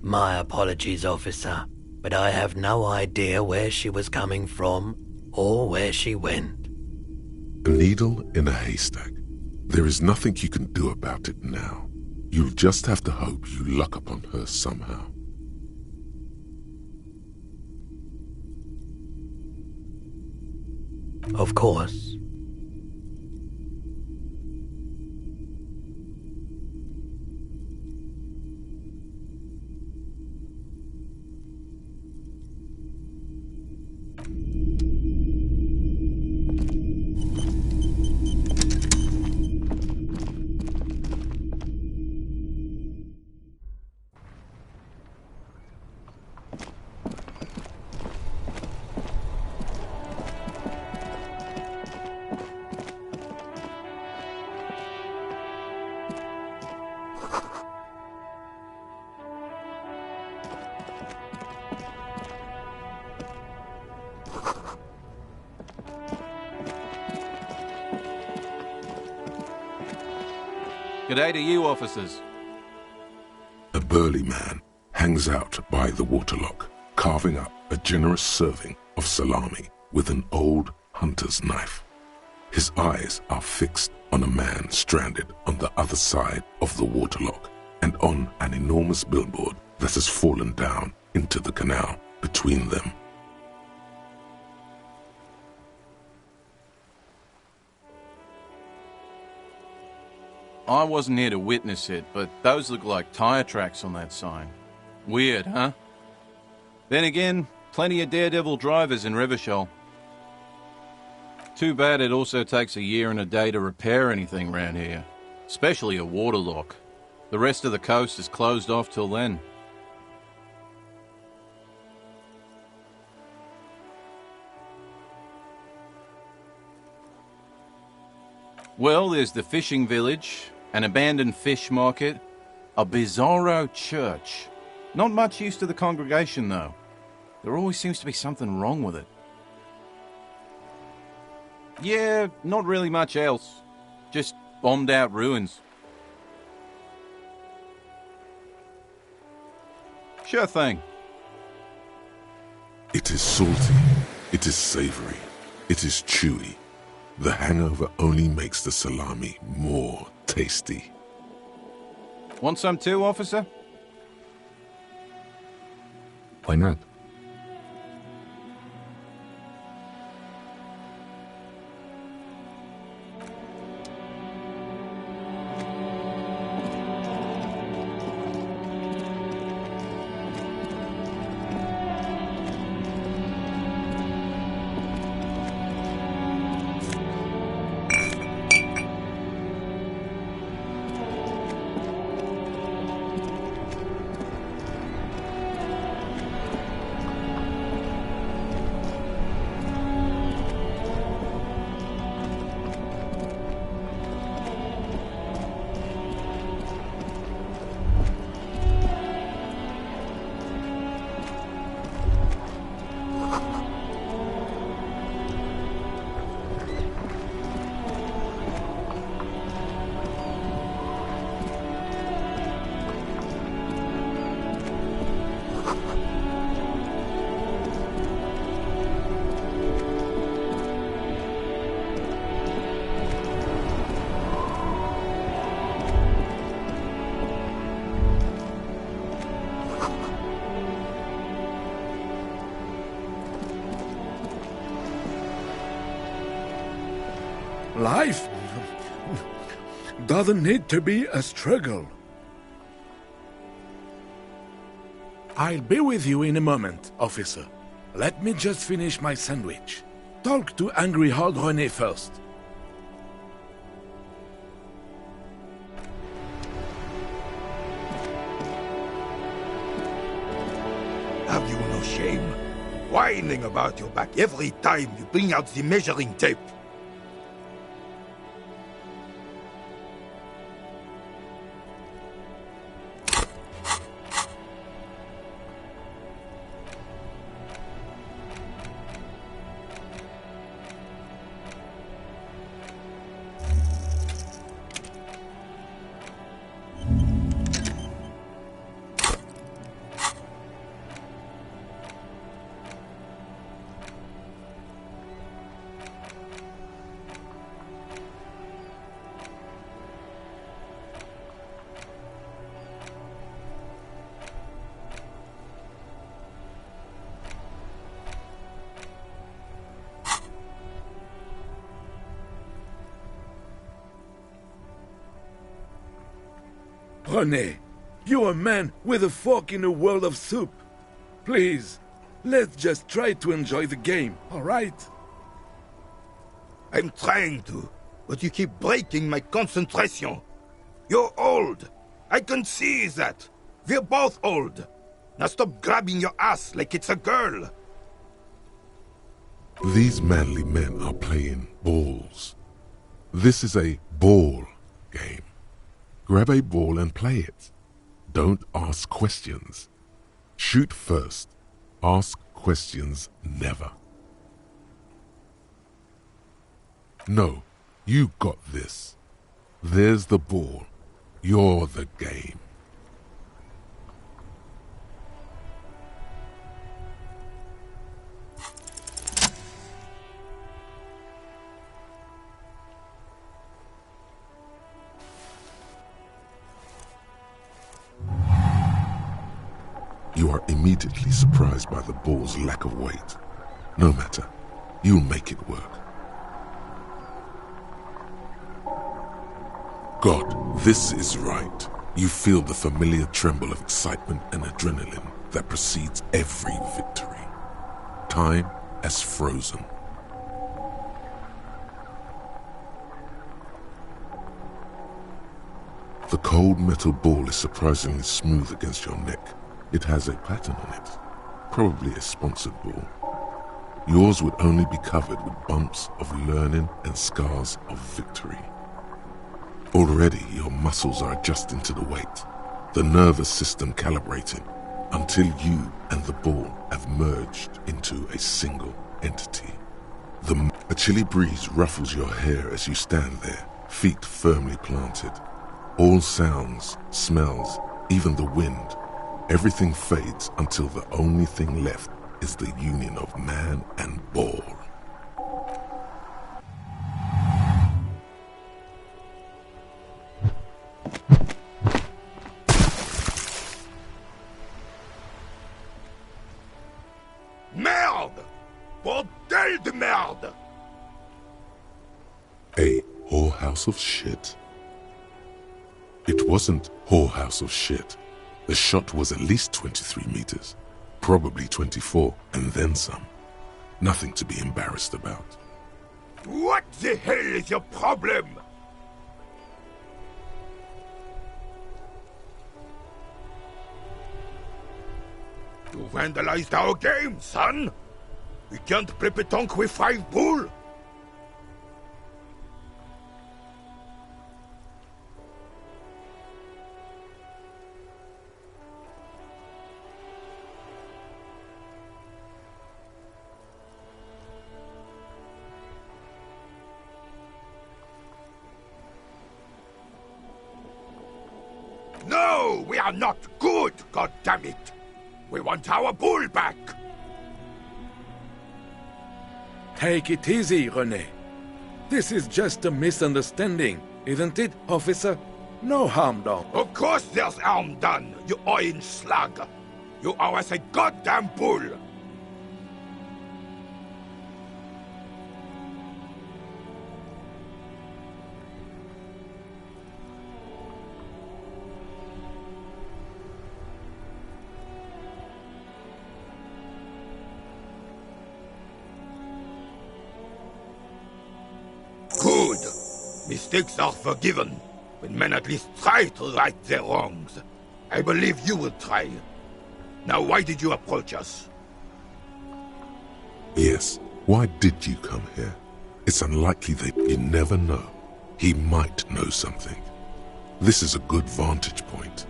My apologies, officer, but I have no idea where she was coming from or where she went. A needle in a haystack. There is nothing you can do about it now. You'll just have to hope you luck upon her somehow. Of course. G'day to you, officers. A burly man hangs out by the waterlock, carving up a generous serving of salami with an old hunter's knife. His eyes are fixed on a man stranded on the other side of the waterlock and on an enormous billboard that has fallen down into the canal between them. I wasn't here to witness it, but those look like tire tracks on that sign. Weird, huh? Then again, plenty of daredevil drivers in Revachol. Too bad it also takes a year and a day to repair anything round here, especially a waterlock. The rest of the coast is closed off till then. Well, there's the fishing village, an abandoned fish market, a bizarro church. Not much use to the congregation, though. There always seems to be something wrong with it. Yeah, not really much else. Just bombed out ruins. Sure thing. It is salty, it is savory, it is chewy. The hangover only makes the salami more tasty. Want some too, officer? Why not? Life doesn't need to be a struggle. I'll be with you in a moment, officer. Let me just finish my sandwich. Talk to Angry Hard René first. Have you no shame? Whining about your back every time you bring out the measuring tape. René, you're a man with a fork in a world of soup. Please, let's just try to enjoy the game, alright? I'm trying to, but you keep breaking my concentration. You're old. I can see that. We're both old. Now stop grabbing your ass like it's a girl. These manly men are playing balls. This is a ball game. Grab a ball and play it. Don't ask questions. Shoot first. Ask questions never. No, you got this. There's the ball. You're the game. You are immediately surprised by the ball's lack of weight. No matter, you'll make it work. God, this is right. You feel the familiar tremble of excitement and adrenaline that precedes every victory. Time has frozen. The cold metal ball is surprisingly smooth against your neck. It has a pattern on it, probably a sponsored ball. Yours would only be covered with bumps of learning and scars of victory. Already your muscles are adjusting to the weight, the nervous system calibrating, until you and the ball have merged into a single entity. A chilly breeze ruffles your hair as you stand there, feet firmly planted. All sounds, smells, even the wind, everything fades until the only thing left is the union of man and ball. Merde! Bordel de merde! A whorehouse of shit? It wasn't whorehouse of shit. The shot was at least 23 meters, probably 24, and then some. Nothing to be embarrassed about. What the hell is your problem? You vandalized our game, son! We can't play pétanque with 5 bull! No, we are not good, goddammit! We want our bull back! Take it easy, René. This is just a misunderstanding, isn't it, officer? No harm done. Of course there's harm done, you orange slug! You owe us a goddamn bull! Good. Mistakes are forgiven when men at least try to right their wrongs. I believe you will try. Now, why did you approach us? Yes, why did you come here? It's unlikely that you never know. He might know something. This is a good vantage point.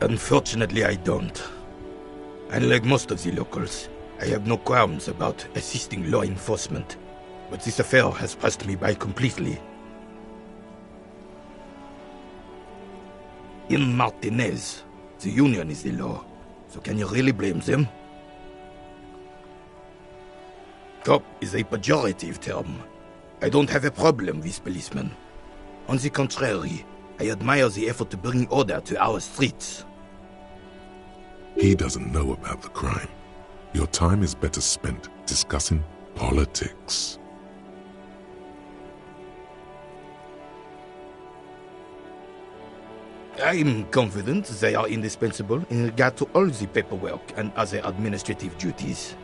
Unfortunately, I don't. Unlike most of the locals, I have no qualms about assisting law enforcement, but this affair has passed me by completely. In Martinez, the Union is the law, so can you really blame them? Cop is a pejorative term. I don't have a problem with policemen. On the contrary, I admire the effort to bring order to our streets. He doesn't know about the crime. Your time is better spent discussing politics. I'm confident they are indispensable in regard to all the paperwork and other administrative duties.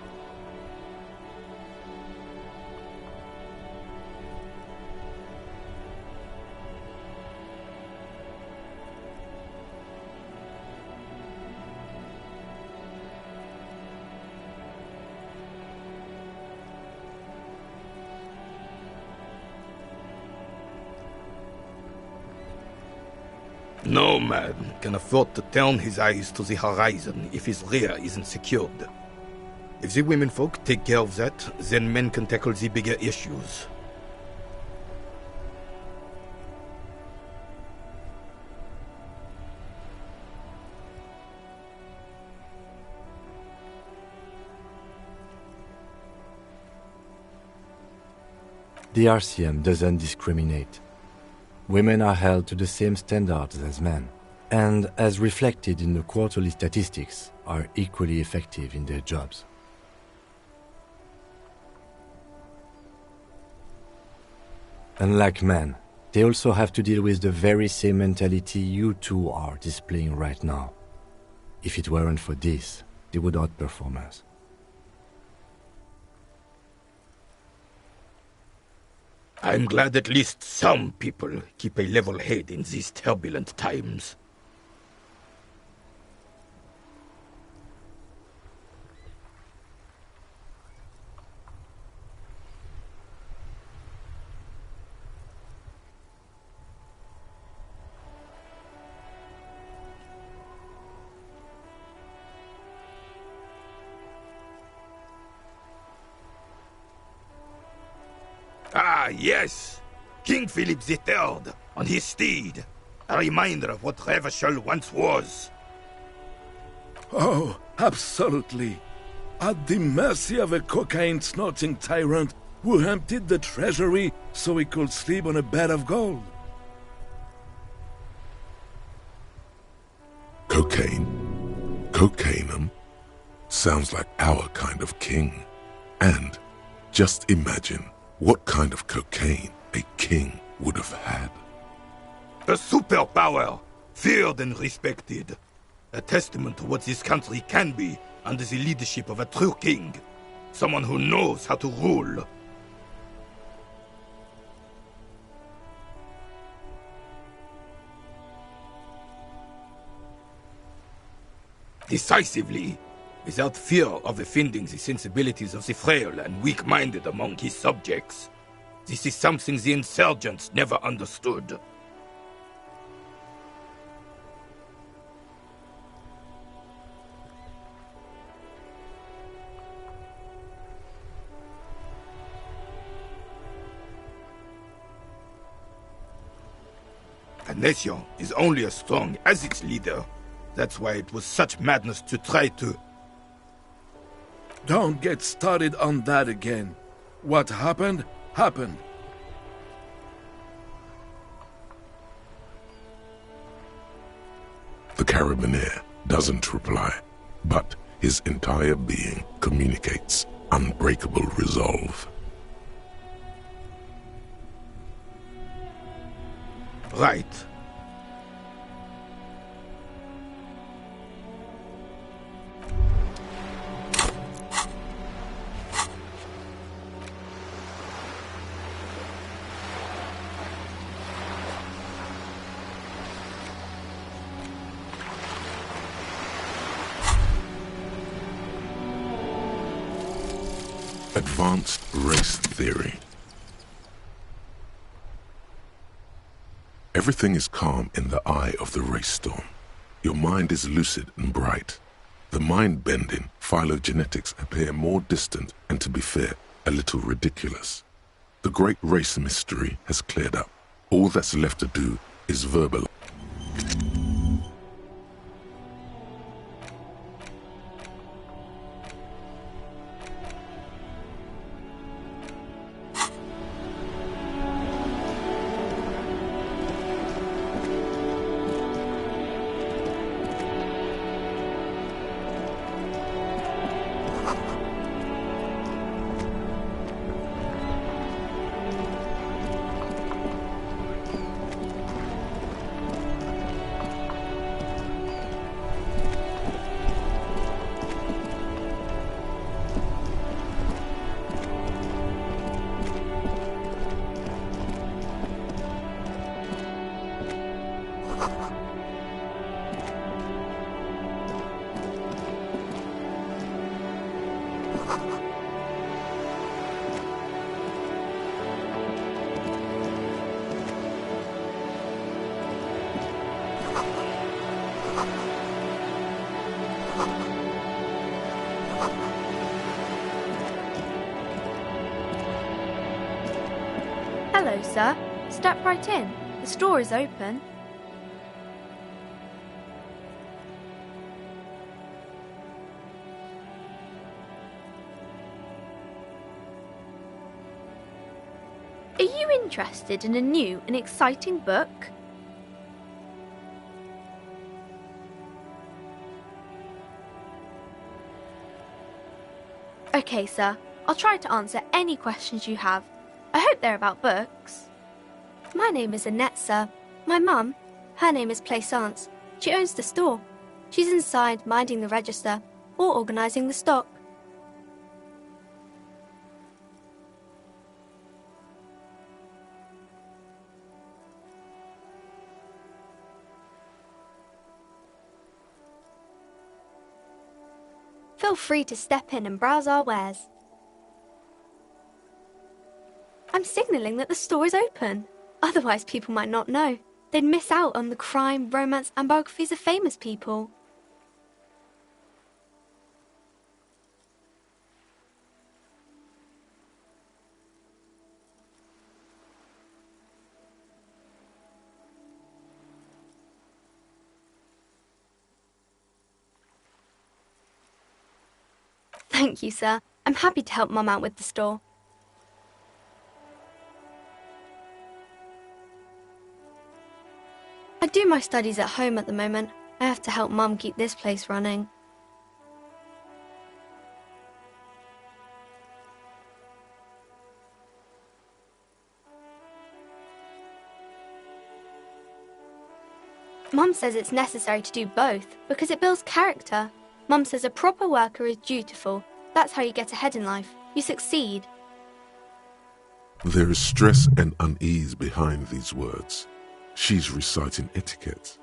No man can afford to turn his eyes to the horizon if his rear isn't secured. If the women folk take care of that, then men can tackle the bigger issues. The RCM doesn't discriminate. Women are held to the same standards as men, and as reflected in the quarterly statistics, are equally effective in their jobs. Unlike men, they also have to deal with the very same mentality you two are displaying right now. If it weren't for this, they would outperform us. I'm glad at least some people keep a level head in these turbulent times. Ah, yes! King Philip III, on his steed. A reminder of what Revachol once was. Oh, absolutely. At the mercy of a cocaine-snorting tyrant who emptied the treasury so he could sleep on a bed of gold. Cocaine? Cocainum? Sounds like our kind of king. And just imagine what kind of cocaine a king would have had. A superpower, feared and respected. A testament to what this country can be under the leadership of a true king. Someone who knows how to rule. Decisively, without fear of offending the sensibilities of the frail and weak-minded among his subjects. This is something the insurgents never understood. A nation is only as strong as its leader. That's why it was such madness to try to... Don't get started on that again. What happened, happened. The Carabiner doesn't reply, but his entire being communicates unbreakable resolve. Right. Advanced race theory. Everything is calm in the eye of the race storm. Your mind is lucid and bright. The mind-bending phylogenetics appear more distant and, to be fair, a little ridiculous. The great race mystery has cleared up. All that's left to do is verbalize. Hello, sir. Step right in. The store is open. Are you interested in a new and exciting book? Okay, sir. I'll try to answer any questions you have. I hope they're about books. My name is Annette, sir. My mum, her name is Plaisance. She owns the store. She's inside minding the register or organising the stock. Feel free to step in and browse our wares. I'm signalling that the store is open. Otherwise people might not know. They'd miss out on the crime, romance and biographies of famous people. Thank you, sir. I'm happy to help Mum out with the store. I do my studies at home at the moment. I have to help Mum keep this place running. Mum says it's necessary to do both because it builds character. Mum says a proper worker is dutiful. That's how you get ahead in life. You succeed. There is stress and unease behind these words. She's reciting etiquette.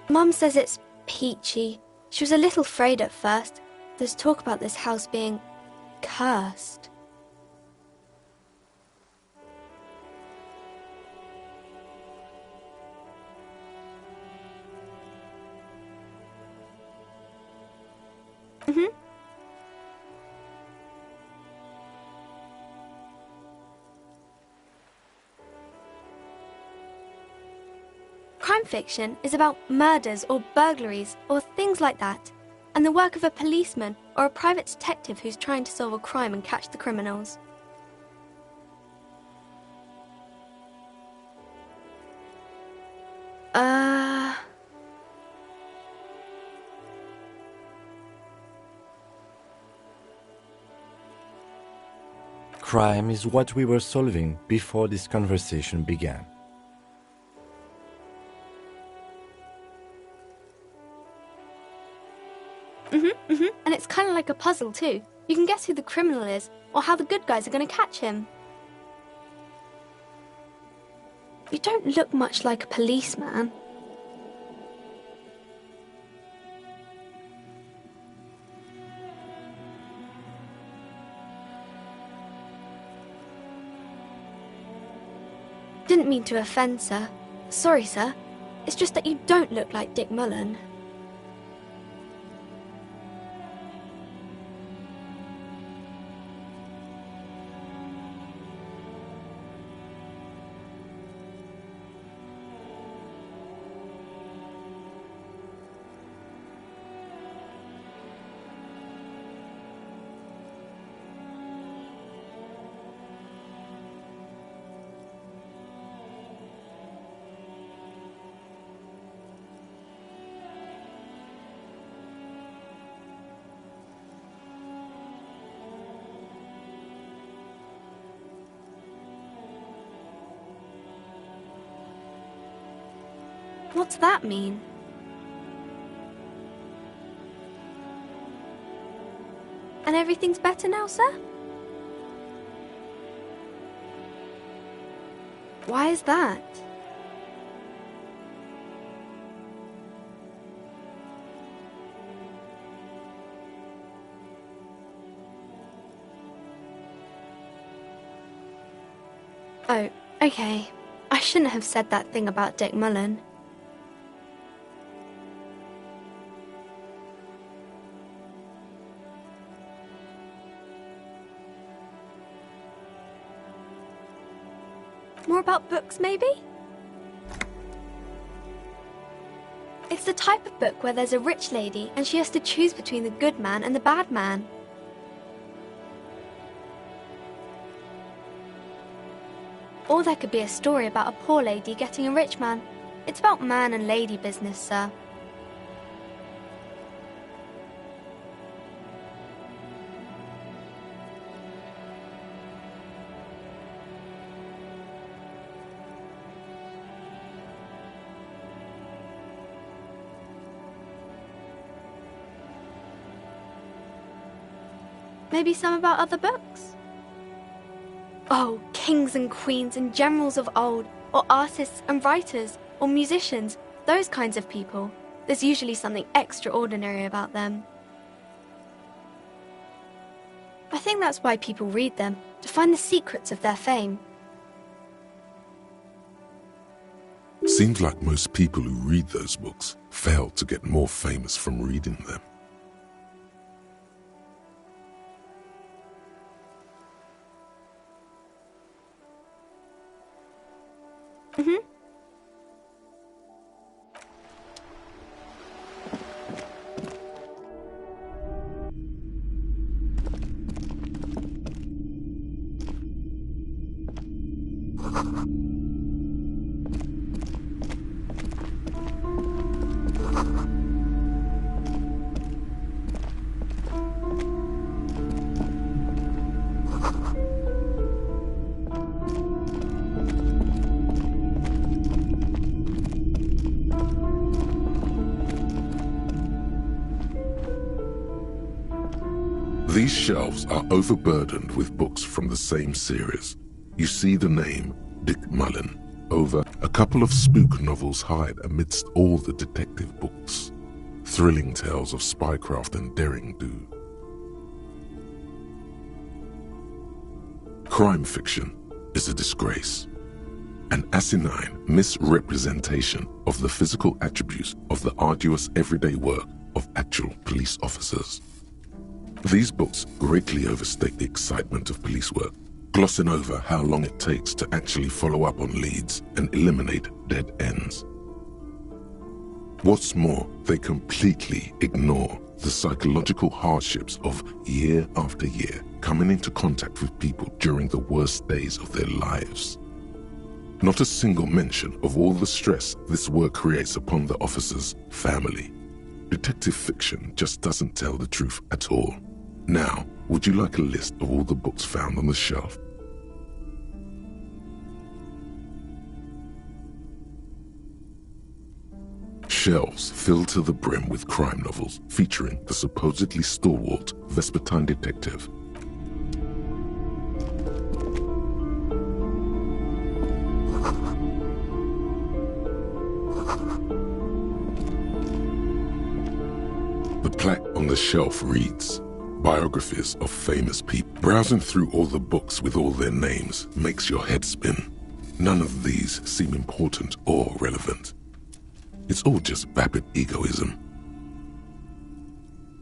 Mum says it's peachy. She was a little afraid at first. There's talk about this house being cursed. Crime fiction is about murders or burglaries or things like that, and the work of a policeman or a private detective who's trying to solve a crime and catch the criminals. Crime is what we were solving before this conversation began. And it's kind of like a puzzle too. You can guess who the criminal is, or how the good guys are going to catch him. You don't look much like a policeman. Didn't mean to offend, sir. Sorry, sir. It's just that you don't look like Dick Mullen. What's that mean? And everything's better now, sir? Why is that? Oh, okay. I shouldn't have said that thing about Dick Mullen. More about books, maybe? It's the type of book where there's a rich lady and she has to choose between the good man and the bad man. Or there could be a story about a poor lady getting a rich man. It's about man and lady business, sir. Maybe some about other books? Oh, kings and queens and generals of old, or artists and writers, or musicians, those kinds of people. There's usually something extraordinary about them. I think that's why people read them, to find the secrets of their fame. Seems like most people who read those books fail to get more famous from reading them. Mm-hmm. These shelves are overburdened with books from the same series. You see the name Dick Mullen over a couple of spook novels hide amidst all the detective books. Thrilling tales of spycraft and daring-do. Crime fiction is a disgrace. An asinine misrepresentation of the physical attributes of the arduous everyday work of actual police officers. These books greatly overstate the excitement of police work, glossing over how long it takes to actually follow up on leads and eliminate dead ends. What's more, they completely ignore the psychological hardships of year after year coming into contact with people during the worst days of their lives. Not a single mention of all the stress this work creates upon the officer's family. Detective fiction just doesn't tell the truth at all. Now, would you like a list of all the books found on the shelf? Shelves filled to the brim with crime novels featuring the supposedly stalwart Vespertine detective. The plaque on the shelf reads, "Biographies of famous people." Browsing through all the books with all their names makes your head spin. None of these seem important or relevant. It's all just vapid egoism.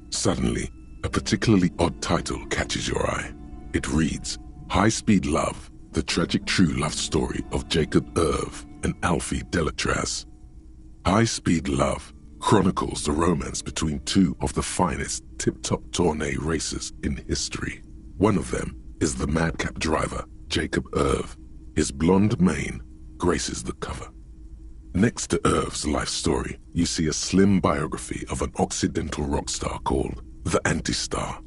Suddenly, a particularly odd title catches your eye. It reads, "High Speed Love, the tragic true love story of Jacob Irv and Alfie Delatraz." High Speed Love chronicles the romance between two of the finest tip-top tourney racers in history. One of them is the madcap driver, Jacob Irv. His blonde mane graces the cover. Next to Irv's life story, you see a slim biography of an Occidental rock star called the Anti-Star.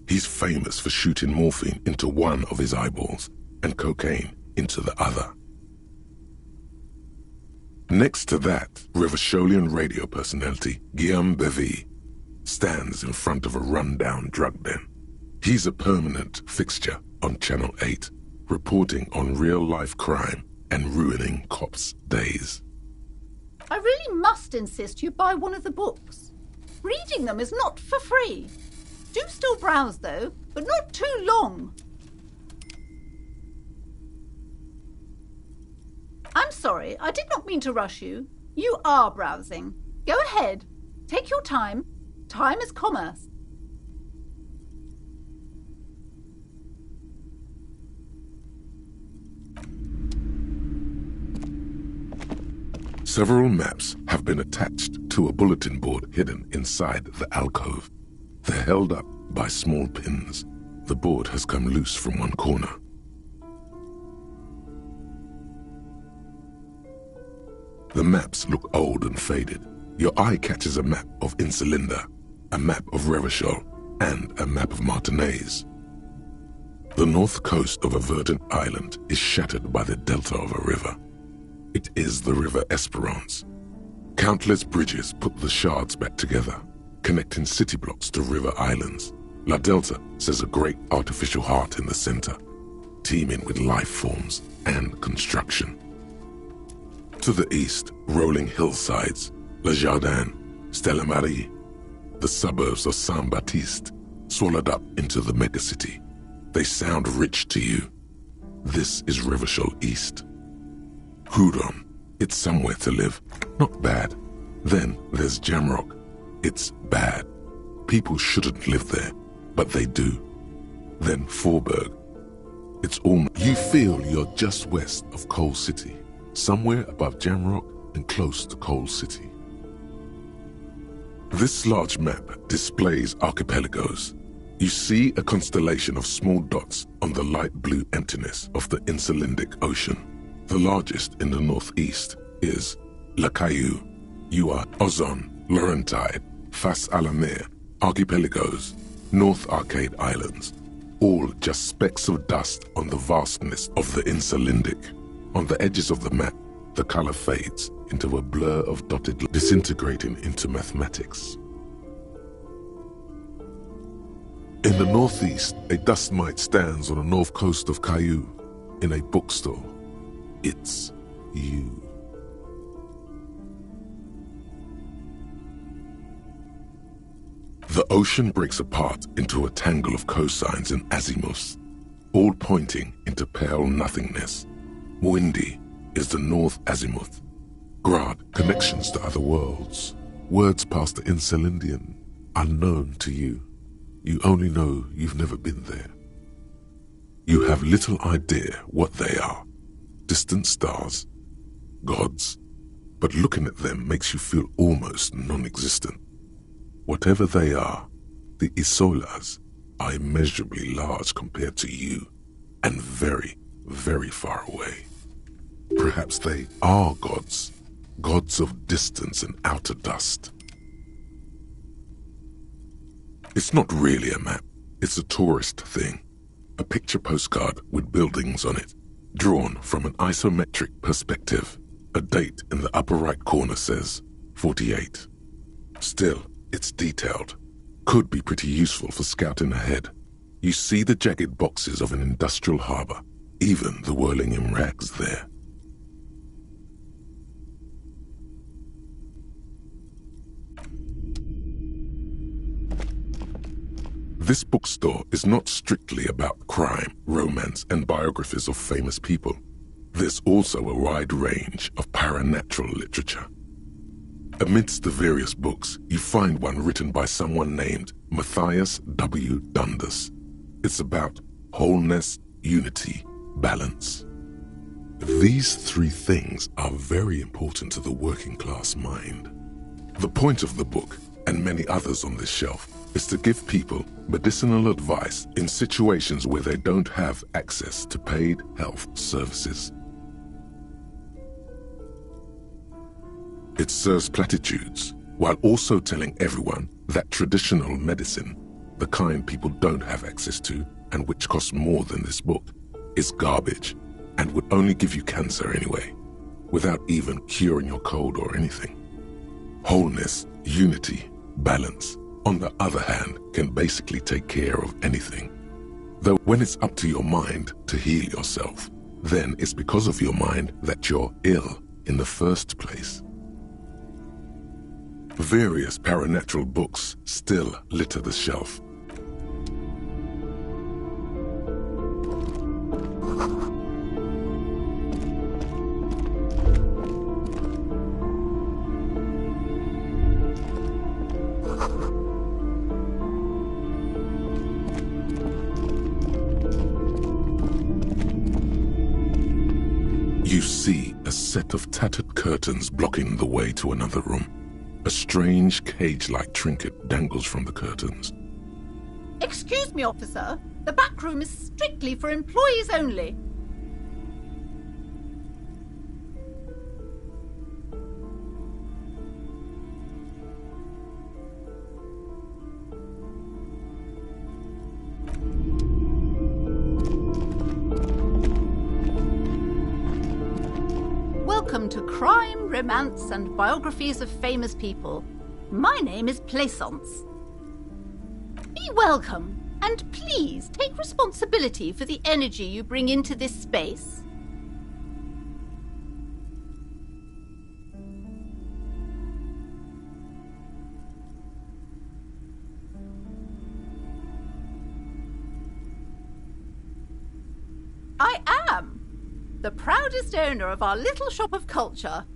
He's famous for shooting morphine into one of his eyeballs and cocaine into the other. Next to that, Revacholian radio personality Guillaume Bevy stands in front of a run-down drug den. He's a permanent fixture on Channel 8, reporting on real-life crime and ruining cops' days. I really must insist you buy one of the books. Reading them is not for free. Do still browse, though, but not too long. I'm sorry, I did not mean to rush you. You are browsing. Go ahead. Take your time. Time is commerce. Several maps have been attached to a bulletin board hidden inside the alcove. They're held up by small pins. The board has come loose from one corner. The maps look old and faded. Your eye catches a map of Insulinda, a map of Revachol, and a map of Martinez. The north coast of a verdant island is shattered by the delta of a river. It is the River Esperance. Countless bridges put the shards back together, connecting city blocks to river islands. La Delta says a great artificial heart in the center, teeming with life forms and construction. To the east, rolling hillsides, Le Jardin, Stella Marie, the suburbs of Saint-Baptiste, swallowed up into the megacity. They sound rich to you. This is Revachol East. Houdon, it's somewhere to live. Not bad. Then there's Jamrock. It's bad. People shouldn't live there, but they do. Then Forberg. It's all... You feel you're just west of Coal City, somewhere above Jamrock and close to Coal City. This large map displays archipelagos. You see a constellation of small dots on the light blue emptiness of the Insulindic Ocean. The largest in the northeast is La Caillou. You are Ozon, Laurentide, Fas a la Mer, Archipelagos, North Arcade Islands, all just specks of dust on the vastness of the Insulindic. On the edges of the map, the color fades into a blur of dotted lines, disintegrating into mathematics. In the northeast, a dust mite stands on the north coast of Caillou in a bookstore. It's you. The ocean breaks apart into a tangle of cosines and azimuths, all pointing into pale nothingness. Windy is the north azimuth. Grad, connections to other worlds. Words past the Insulindian, unknown to you. You only know you've never been there. You have little idea what they are. Distant stars, gods, but looking at them makes you feel almost non-existent. Whatever they are, the Isolas are immeasurably large compared to you, and very, very far away. Perhaps they are gods, gods of distance and outer dust. It's not really a map, it's a tourist thing. A picture postcard with buildings on it, drawn from an isometric perspective. A date in the upper right corner says 48. Still, it's detailed. Could be pretty useful for scouting ahead. You see the jagged boxes of an industrial harbor, even the whirling in rags there. This bookstore is not strictly about crime, romance, and biographies of famous people. There's also a wide range of paranatural literature. Amidst the various books, you find one written by someone named Matthias W. Dundas. It's about wholeness, unity, balance. These three things are very important to the working class mind. The point of the book, and many others on this shelf, is to give people medicinal advice in situations where they don't have access to paid health services. It serves platitudes, while also telling everyone that traditional medicine, the kind people don't have access to and which costs more than this book, is garbage and would only give you cancer anyway, without even curing your cold or anything. Wholeness, unity, balance, on the other hand, can basically take care of anything. Though when it's up to your mind to heal yourself, then it's because of your mind that you're ill in the first place. Various paranatural books still litter the shelf. You see a set of tattered curtains blocking the way to another room. A strange cage-like trinket dangles from the curtains. Excuse me, officer. The back room is strictly for employees only. welcome to Crime, Romance, and Biographies of Famous People. My name is Plaisance. Be welcome, and please take responsibility for the energy you bring into this space. I am the proudest owner of our little shop of culture.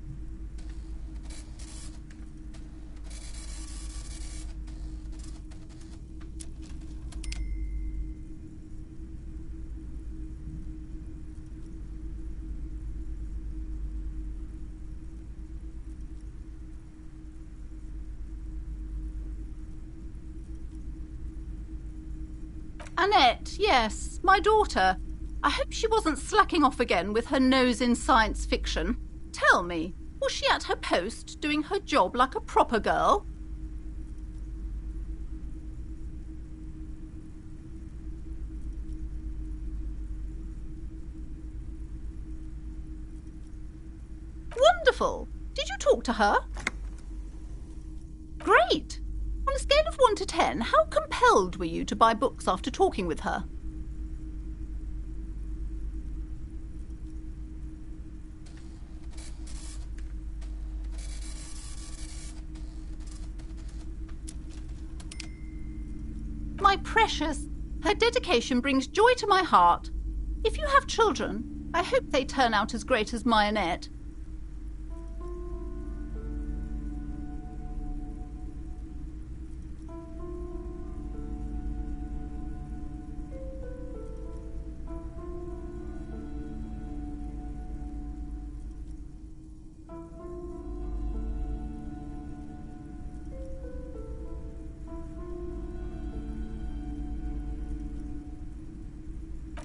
Annette, yes, my daughter. I hope she wasn't slacking off again with her nose in science fiction. Tell me, was she at her post doing her job like a proper girl? Wonderful. Did you talk to her? Great. On a scale of 1 to 10, how compelled were you to buy books after talking with her? My precious, her dedication brings joy to my heart. If you have children, I hope they turn out as great as my Annette.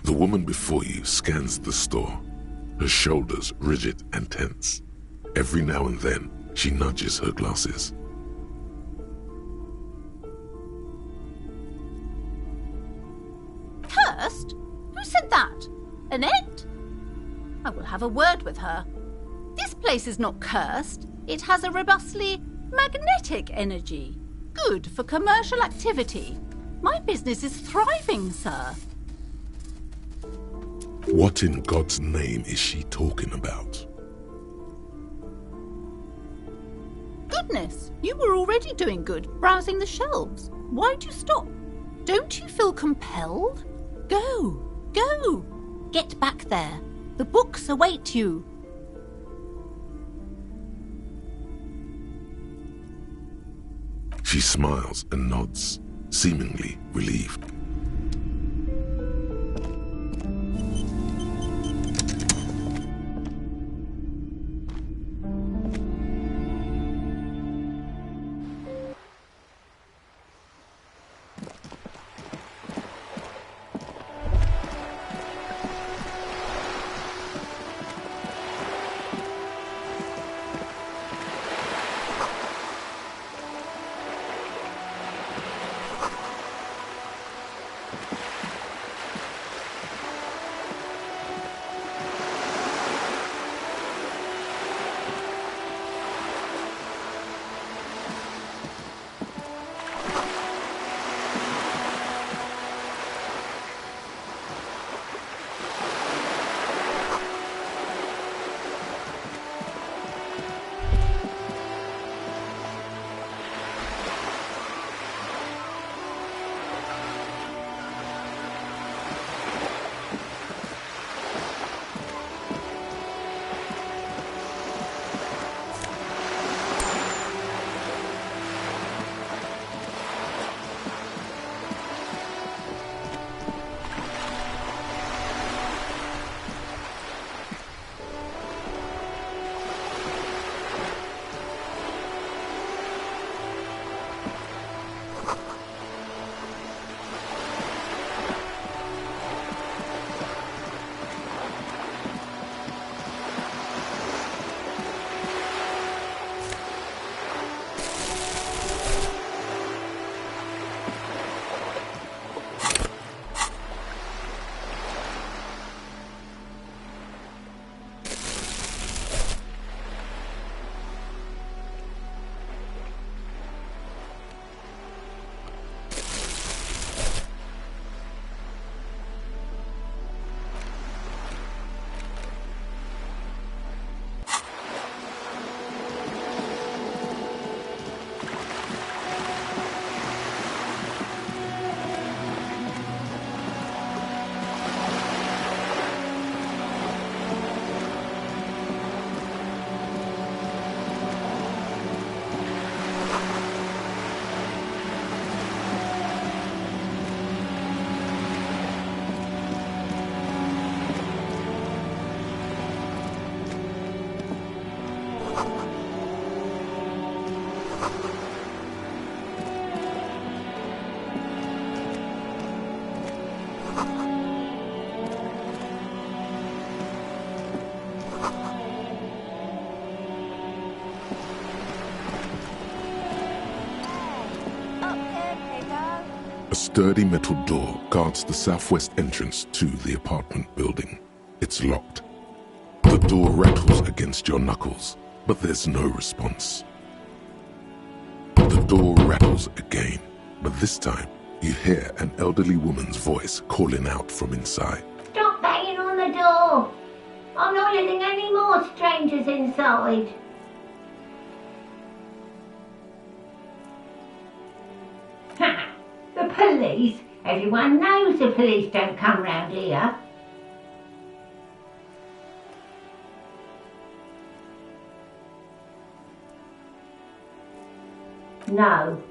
The woman before you scans the store, her shoulders rigid and tense. Every now and then, she nudges her glasses. Cursed? Who said that? Annette? I will have a word with her. This place is not cursed. It has a robustly magnetic energy. Good for commercial activity. My business is thriving, sir. What in God's name is she talking about? Goodness, you were already doing good, browsing the shelves. Why'd you stop? Don't you feel compelled? Go, go. Get back there. The books await you. She smiles and nods, seemingly relieved. A sturdy metal door guards the southwest entrance to the apartment building. It's locked. The door rattles against your knuckles, but there's no response. The door rattles again, but this time you hear an elderly woman's voice calling out from inside. Stop banging on the door! I'm not letting any more strangers inside. Ha! The police? Everyone knows the police don't come round here. No,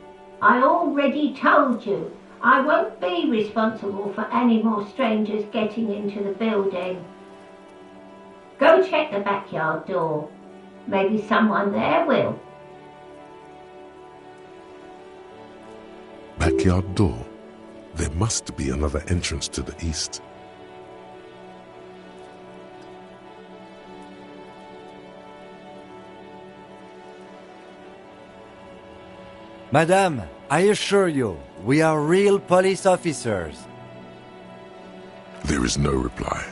I already told you. I won't be responsible for any more strangers getting into the building. Go check the backyard door. Maybe someone there will. Backyard door? There must be another entrance to the east. Madame, I assure you, we are real police officers. There is no reply.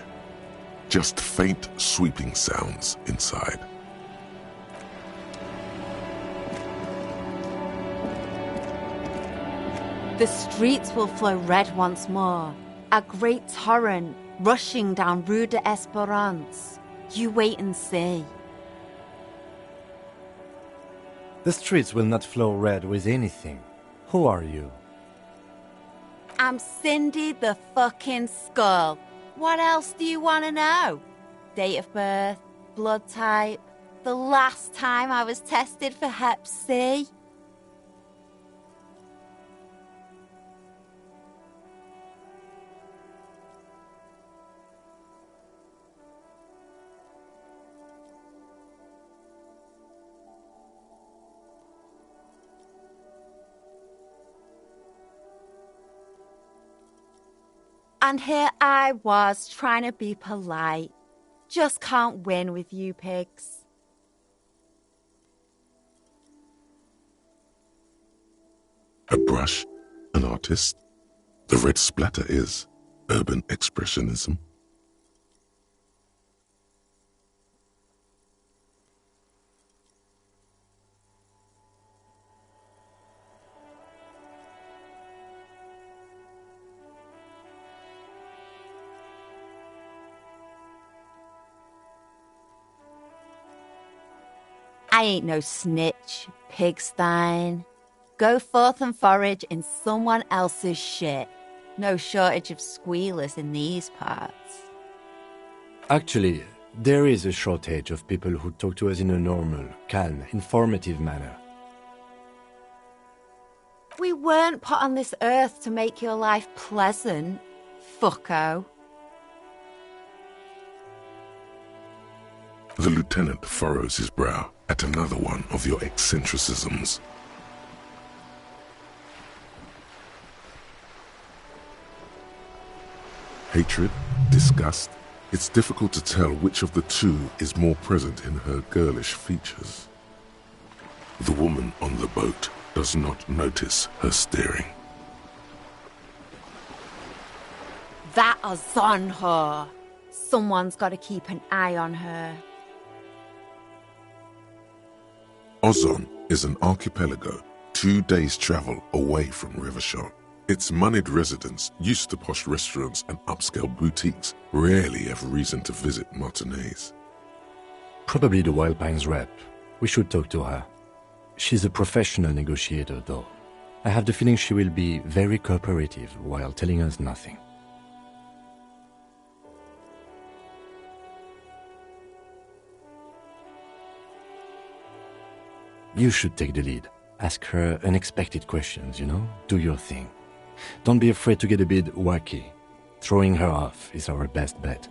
Just faint, sweeping sounds inside. The streets will flow red once more. A great torrent rushing down Rue de Espérance. You wait and see. The streets will not flow red with anything. Who are you? I'm Cindy the fucking Skull. What else do you want to know? Date of birth, blood type, the last time I was tested for Hep C. And here I was trying to be polite. Just can't win with you pigs. A brush? An artist? The red splatter is urban expressionism. I ain't no snitch, pigstein. Go forth and forage in someone else's shit. No shortage of squealers in these parts. Actually, there is a shortage of people who talk to us in a normal, calm, informative manner. We weren't put on this earth to make your life pleasant, fucko. The lieutenant furrows his brow at another one of your eccentricisms. Hatred? Disgust? It's difficult to tell which of the two is more present in her girlish features. The woman on the boat does not notice her staring. That is on her. Someone's got to keep an eye on her. Ozon is an archipelago 2 days' travel away from Rivershore. Its moneyed residents, used to posh restaurants and upscale boutiques, rarely have reason to visit Martinez. Probably the Wild Pines rep. We should talk to her. She's a professional negotiator, though. I have the feeling she will be very cooperative while telling us nothing. You should take the lead. Ask her unexpected questions, you know? Do your thing. Don't be afraid to get a bit wacky. Throwing her off is our best bet.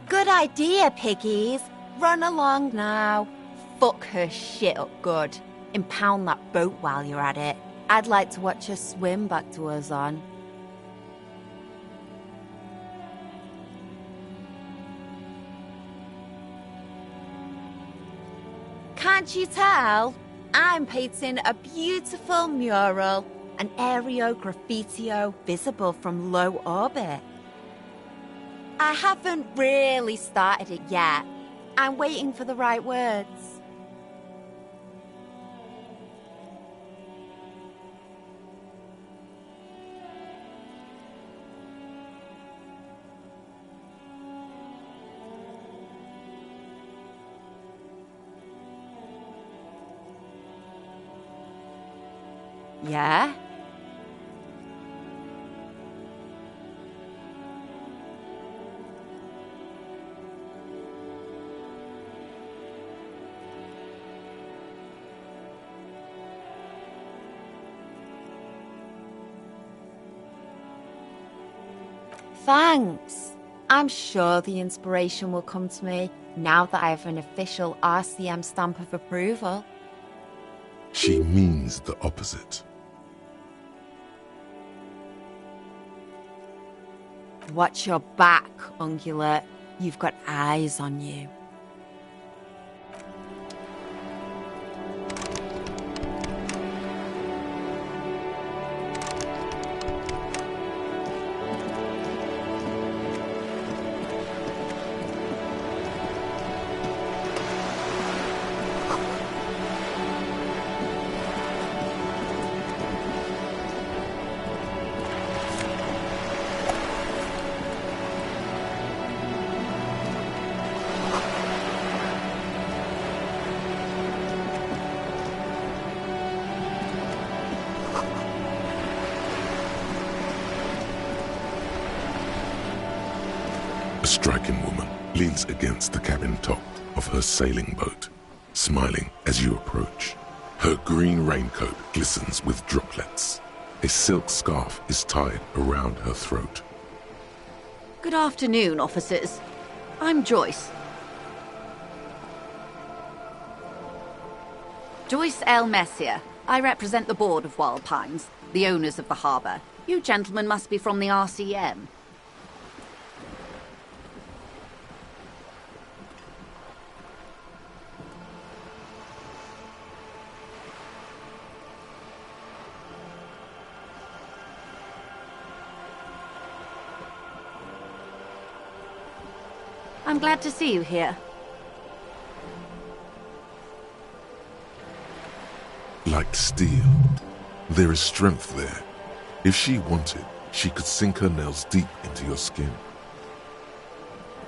Good idea, piggies. Run along now. Fuck her shit up good. Impound that boat while you're at it. I'd like to watch her swim back to Ozon. Can't you tell? I'm painting a beautiful mural, an aereo graffitio visible from low orbit. I haven't really started it yet. I'm waiting for the right words. Yeah? Thanks. I'm sure the inspiration will come to me now that I have an official RCM stamp of approval. She means the opposite. Watch your back, Ungulate. You've got eyes on you. A striking woman leans against the cabin top of her sailing boat, smiling as you approach. Her green raincoat glistens with droplets. A silk scarf is tied around her throat. Good afternoon, officers. I'm Joyce. Joyce L. Messier. I represent the board of Wild Pines, the owners of the harbour. You gentlemen must be from the RCM. I'm glad to see you here. Like steel, there is strength there. If she wanted, she could sink her nails deep into your skin.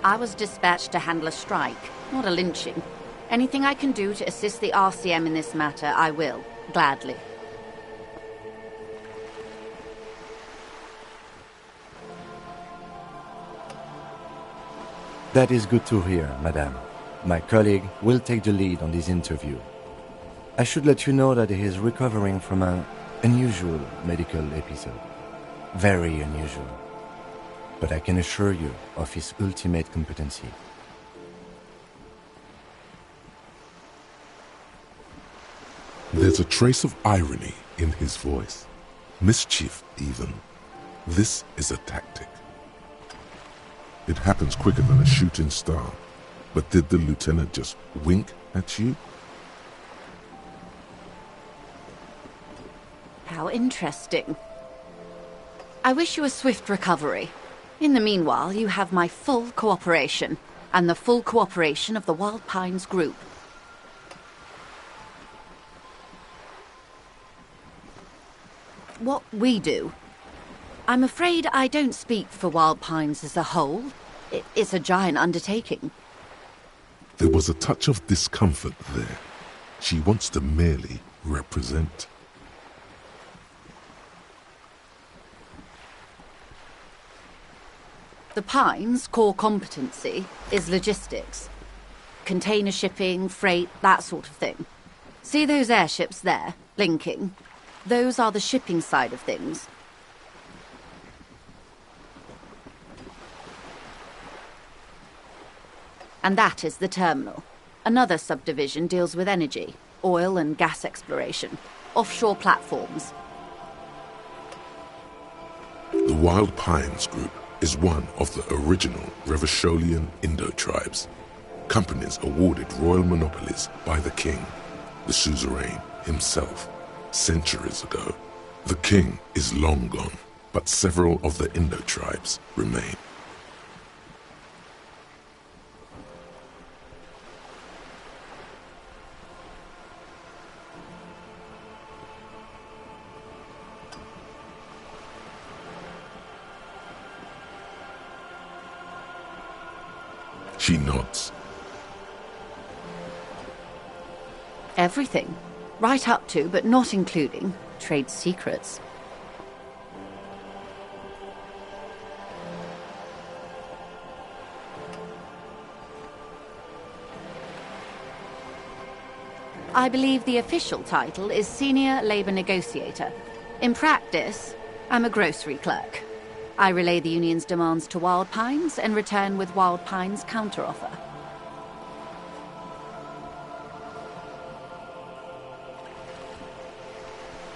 I was dispatched to handle a strike, not a lynching. Anything I can do to assist the RCM in this matter, I will, gladly. That is good to hear, madame. My colleague will take the lead on this interview. I should let you know that he is recovering from an unusual medical episode. Very unusual. But I can assure you of his ultimate competency. There's a trace of irony in his voice. Mischief, even. This is a tactic. It happens quicker than a shooting star. But did the lieutenant just wink at you? How interesting. I wish you a swift recovery. In the meanwhile, you have my full cooperation, and the full cooperation of the Wild Pines group. What we do. I'm afraid I don't speak for Wild Pines as a whole. It is a giant undertaking. There was a touch of discomfort there. She wants to merely represent. The Pines' core competency is logistics. Container shipping, freight, that sort of thing. See those airships there, blinking? Those are the shipping side of things. And that is the terminal. Another subdivision deals with energy. oil and gas exploration, offshore platforms. The Wild Pines Group is one of the original Revacholian Indo tribes. Companies awarded royal monopolies by the king, the suzerain himself, centuries ago. The king is long gone, but several of the Indo tribes remain. She nods. Everything. Right up to, but not including, trade secrets. I believe the official title is Senior Labour Negotiator. In practice, I'm a grocery clerk. I relay the union's demands to Wild Pines and return with Wild Pines' counteroffer.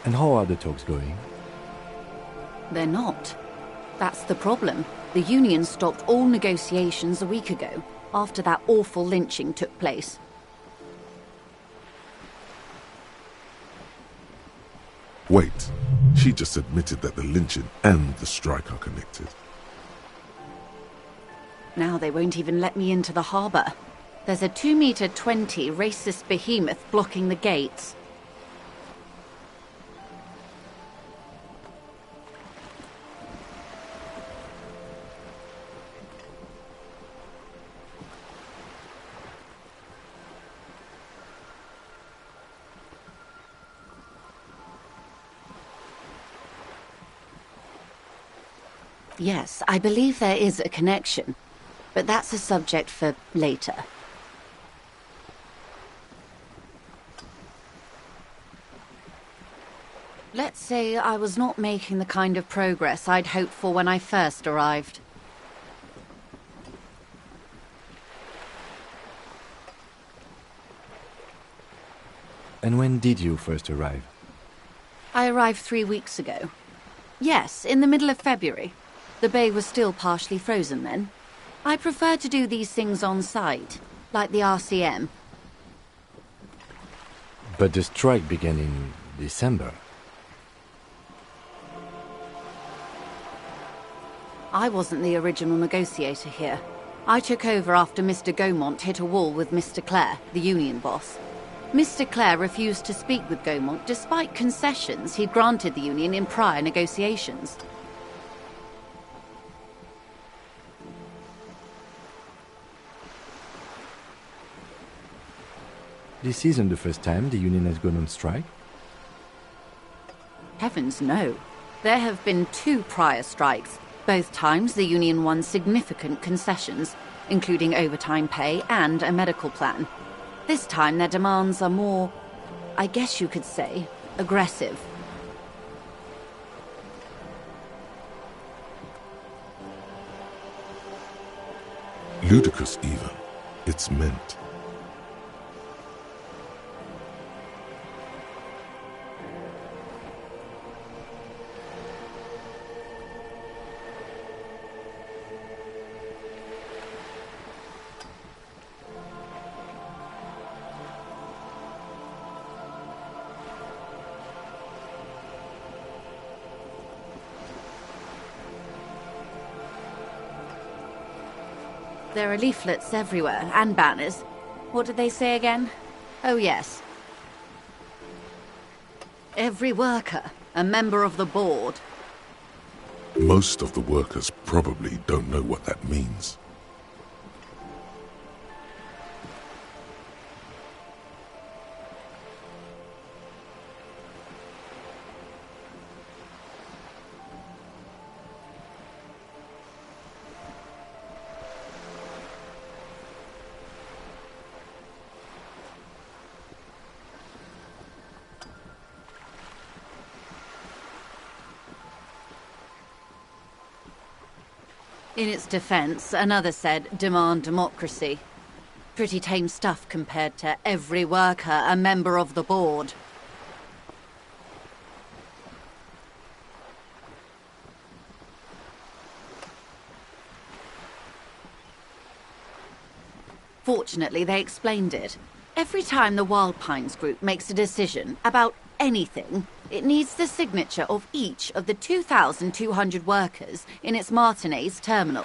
And how are the talks going? They're not. That's the problem. The union stopped all negotiations a week ago, after that awful lynching took place. Wait, she just admitted that the lynching and the strike are connected. Now they won't even let me into the harbour. There's a 2-meter-20 racist behemoth blocking the gates. Yes, I believe there is a connection, but that's a subject for later. Let's say I was not making the kind of progress I'd hoped for when I first arrived. And when did you first arrive? I arrived 3 weeks ago. Yes, in the middle of February. The bay was still partially frozen then. I prefer to do these things on site, like the RCM. But the strike began in December. I wasn't the original negotiator here. I took over after Mr. Gaumont hit a wall with Mr. Clare, the union boss. Mr. Clare refused to speak with Gaumont despite concessions he'd granted the union in prior negotiations. This isn't the first time the union has gone on strike? Heavens no. There have been 2 prior strikes. Both times the union won significant concessions, including overtime pay and a medical plan. This time their demands are more, I guess you could say, aggressive. Ludicrous even, it's meant. There are leaflets everywhere, and banners. What did they say again? Oh yes. Every worker, a member of the board. Most of the workers probably don't know what that means. In its defense, another said, demand democracy. Pretty tame stuff compared to every worker a member of the board. Fortunately, they explained it. Every time the Wild Pines group makes a decision about anything, it needs the signature of each of the 2,200 workers in its Martinez terminal.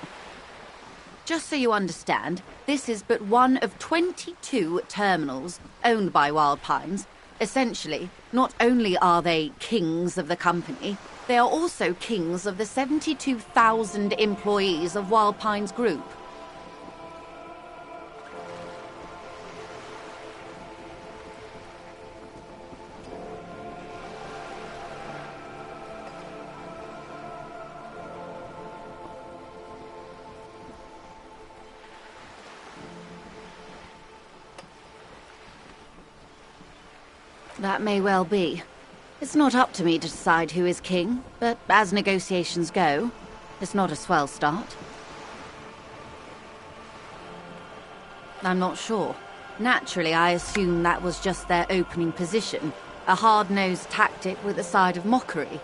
Just so you understand, this is but one of 22 terminals owned by Wild Pines. Essentially, not only are they kings of the company, they are also kings of the 72,000 employees of Wild Pines Group. That may well be. It's not up to me to decide who is king, but as negotiations go, it's not a swell start. I'm not sure. Naturally, I assume that was just their opening position, a hard-nosed tactic with a side of mockery.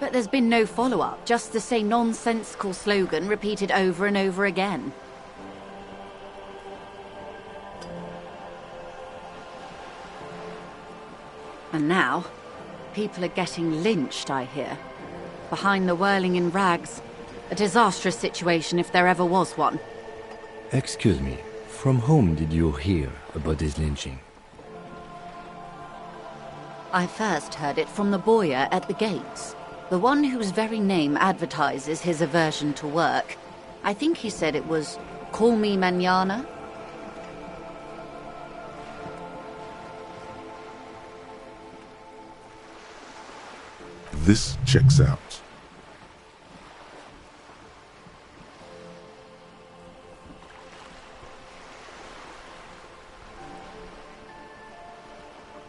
But there's been no follow-up, just the same nonsensical slogan repeated over and over again. And now, people are getting lynched, I hear. Behind the whirling in rags. A disastrous situation if there ever was one. Excuse me, from whom did you hear about this lynching? I first heard it from the boyar at the gates. The one whose very name advertises his aversion to work. I think he said it was, "Call me mañana." This checks out.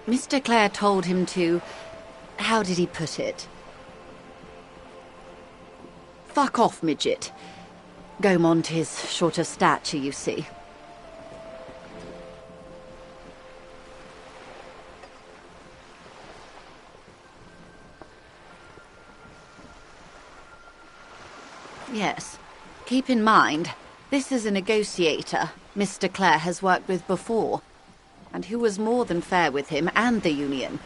Mr. Clare told him to... how did he put it? Fuck off, midget. Gaumont is short of stature, you see. Yes. Keep in mind, this is a negotiator Mr. Clare has worked with before, and who was more than fair with him and the Union.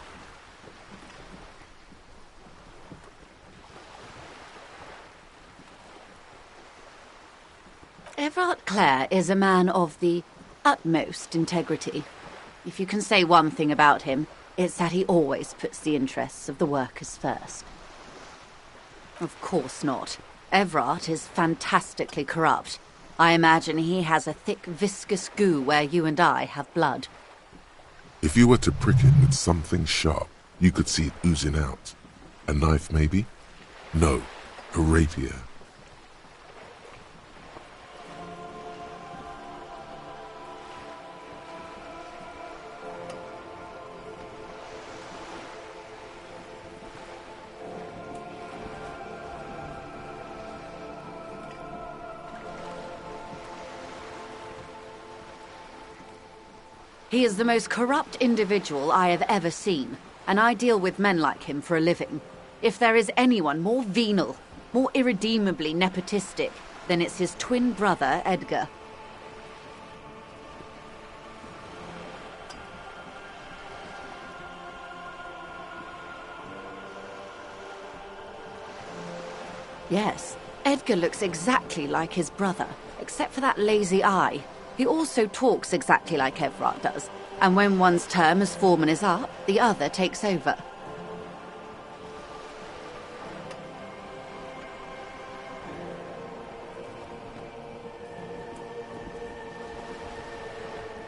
Everard Clare is a man of the utmost integrity. If you can say one thing about him, it's that he always puts the interests of the workers first. Of course not. Everard is fantastically corrupt. I imagine he has a thick, viscous goo where you and I have blood. If you were to prick it with something sharp, you could see it oozing out. A knife, maybe? No, a rapier. He is the most corrupt individual I have ever seen, and I deal with men like him for a living. If there is anyone more venal, more irredeemably nepotistic, then it's his twin brother, Edgar. Yes, Edgar looks exactly like his brother, except for that lazy eye. He also talks exactly like Everard does, and when one's term as foreman is up, the other takes over.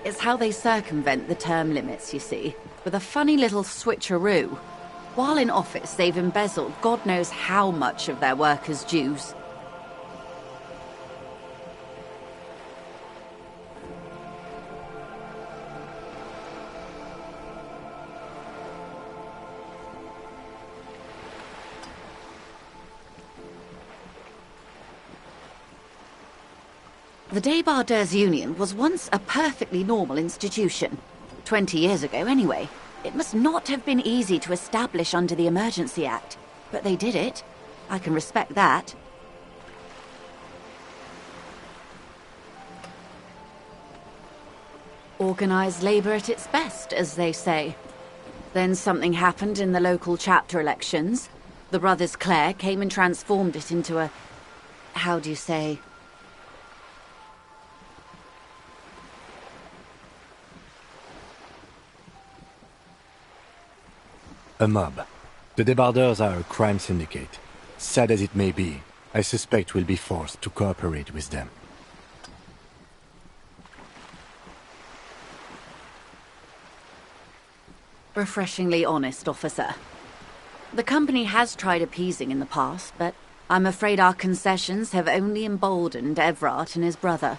It's how they circumvent the term limits, you see, with a funny little switcheroo. While in office, they've embezzled God knows how much of their workers' dues. The Debardeurs Union was once a perfectly normal institution. 20 years ago, anyway. It must not have been easy to establish under the Emergency Act, but they did it. I can respect that. Organized labor at its best, as they say. Then something happened in the local chapter elections. The brothers Clare came and transformed it into a... how do you say... a mob. The Debardeurs are a crime syndicate. Sad as it may be, I suspect we'll be forced to cooperate with them. Refreshingly honest, officer. The company has tried appeasing in the past, but I'm afraid our concessions have only emboldened Everard and his brother.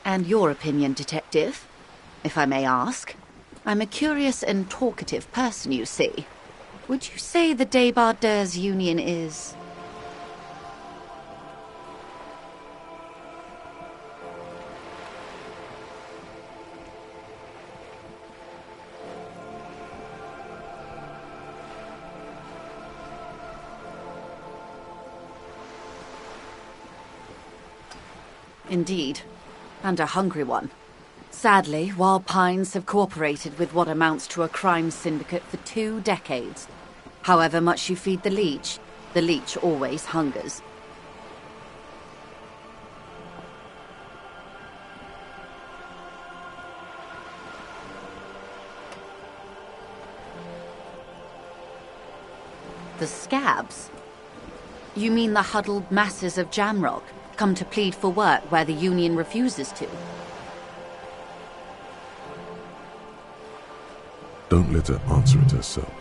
And your opinion, Detective, if I may ask? I'm a curious and talkative person, you see. Would you say the Debardeurs Union is... Indeed. And a hungry one. Sadly, Wild Pines have cooperated with what amounts to a crime syndicate for 2 decades. However much you feed the leech always hungers. The scabs? You mean the huddled masses of Jamrock? Come to plead for work where the Union refuses to. Don't let her answer it herself.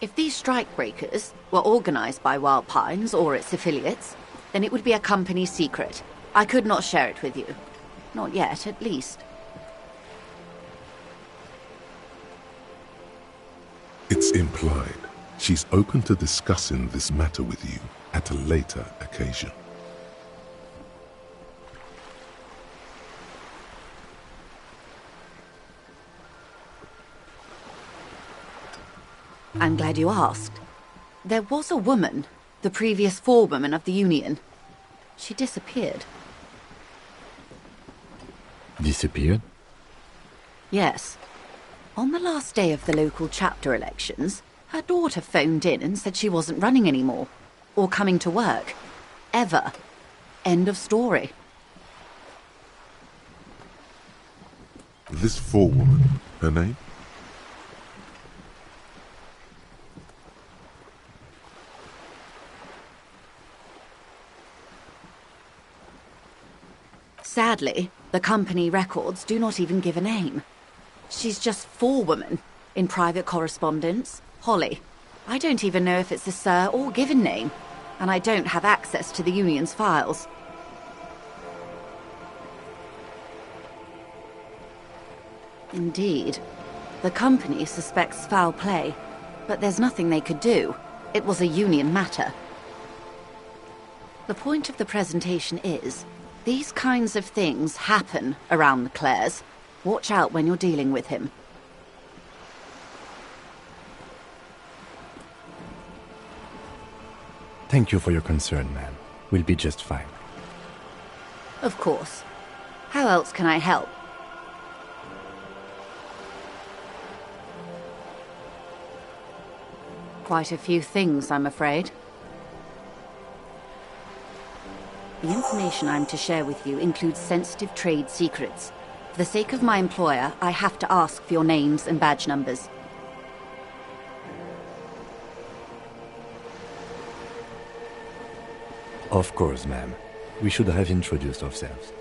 If these strikebreakers were organized by Wild Pines or its affiliates, then it would be a company secret. I could not share it with you. Not yet, at least. It's implied. She's open to discussing this matter with you at a later occasion. I'm glad you asked. There was a woman, the previous forewoman of the Union. She disappeared. Disappeared? Yes. On the last day of the local chapter elections, her daughter phoned in and said she wasn't running anymore. Or coming to work. Ever. End of story. This forewoman, her name? Sadly, the company records do not even give a name. She's just forewoman in private correspondence, Holly. I don't even know if it's a sir or given name, and I don't have access to the Union's files. Indeed. The company suspects foul play, but there's nothing they could do. It was a Union matter. The point of the presentation is, these kinds of things happen around the Clares. Watch out when you're dealing with him. Thank you for your concern, ma'am. We'll be just fine. Of course. How else can I help? Quite a few things, I'm afraid. The information I'm to share with you includes sensitive trade secrets. the sake of my employer, I have to ask for your names and badge numbers. Of course, ma'am. We should have introduced ourselves.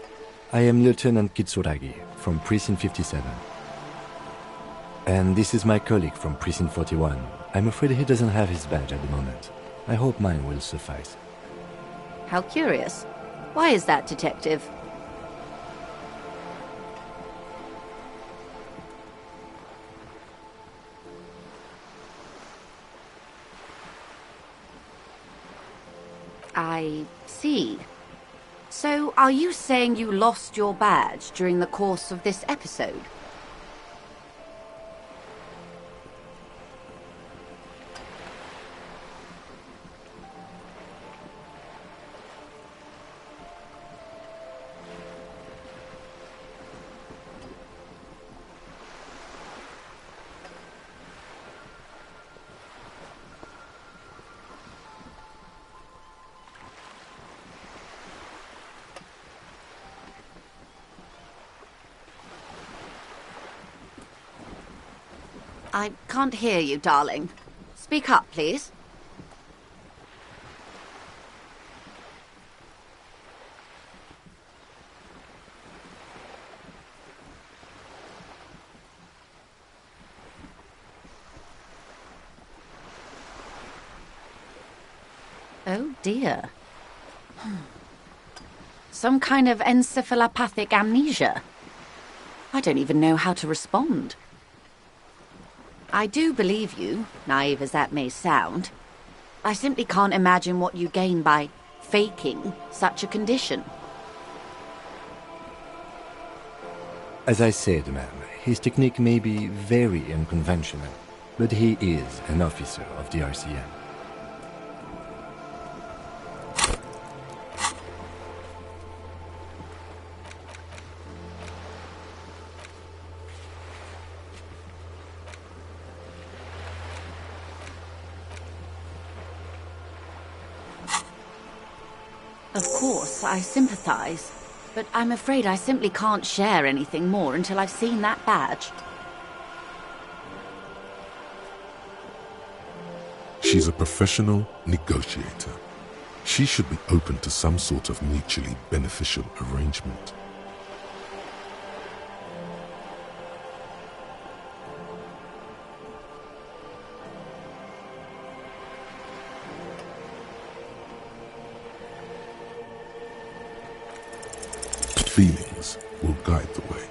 I am Lieutenant Kitsuragi from Precinct 57. And this is my colleague from Precinct 41. I'm afraid he doesn't have his badge at the moment. I hope mine will suffice. How curious. Why is that, Detective? I see. So, are you saying you lost your badge during the course of this episode? I can't hear you, darling. Speak up, please. Oh, dear. Some kind of encephalopathic amnesia. I don't even know how to respond. I do believe you, naive as that may sound. I simply can't imagine what you gain by faking such a condition. As I said, ma'am, his technique may be very unconventional, but he is an officer of the RCM. Of course, I sympathize, but I'm afraid I simply can't share anything more until I've seen that badge. She's a professional negotiator. She should be open to some sort of mutually beneficial arrangement. Feelings will guide the way.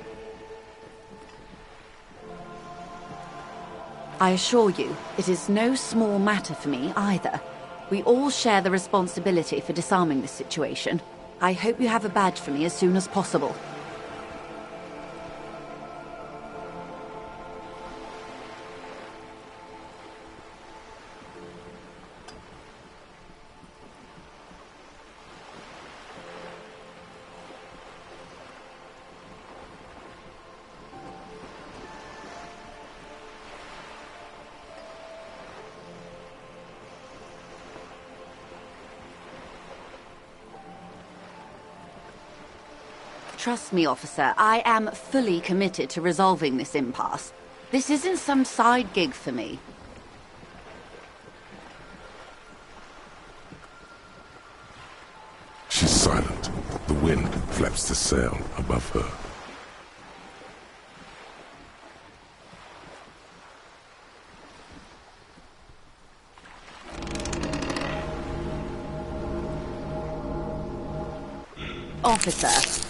I assure you, it is no small matter for me either. We all share the responsibility for disarming this situation. I hope you have a badge for me as soon as possible. Trust me, officer, I am fully committed to resolving this impasse. This isn't some side gig for me. She's silent. The wind flaps the sail above her. Officer.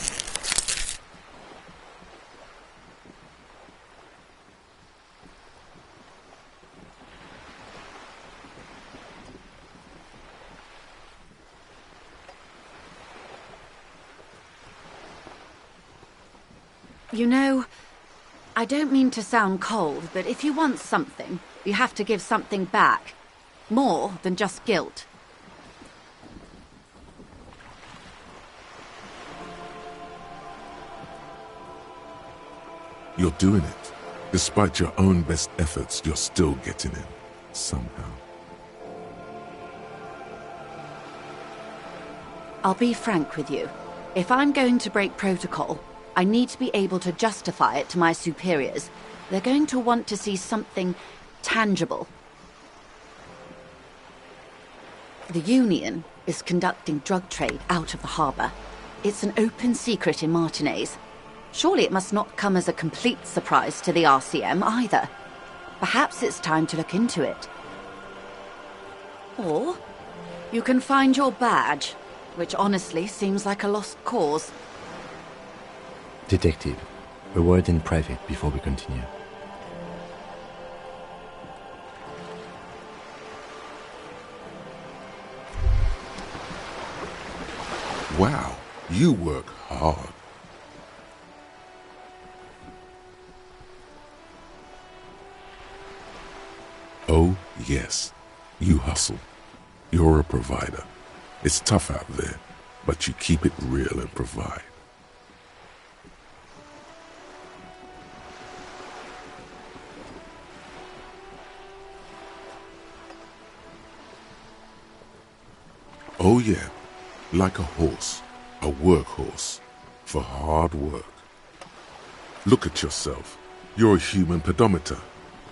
You know, I don't mean to sound cold, but if you want something, you have to give something back. More than just guilt. You're doing it. Despite your own best efforts, you're still getting in. Somehow. I'll be frank with you. If I'm going to break protocol, I need to be able to justify it to my superiors. They're going to want to see something tangible. The Union is conducting drug trade out of the harbour. It's an open secret in Martinez. Surely it must not come as a complete surprise to the RCM either. Perhaps it's time to look into it. Or you can find your badge, which honestly seems like a lost cause. Detective, a word in private before we continue. Wow, you work hard. Oh, yes, you hustle. You're a provider. It's tough out there, but you keep it real and provide. Oh yeah, like a horse, a workhorse, for hard work. Look at yourself. You're a human pedometer.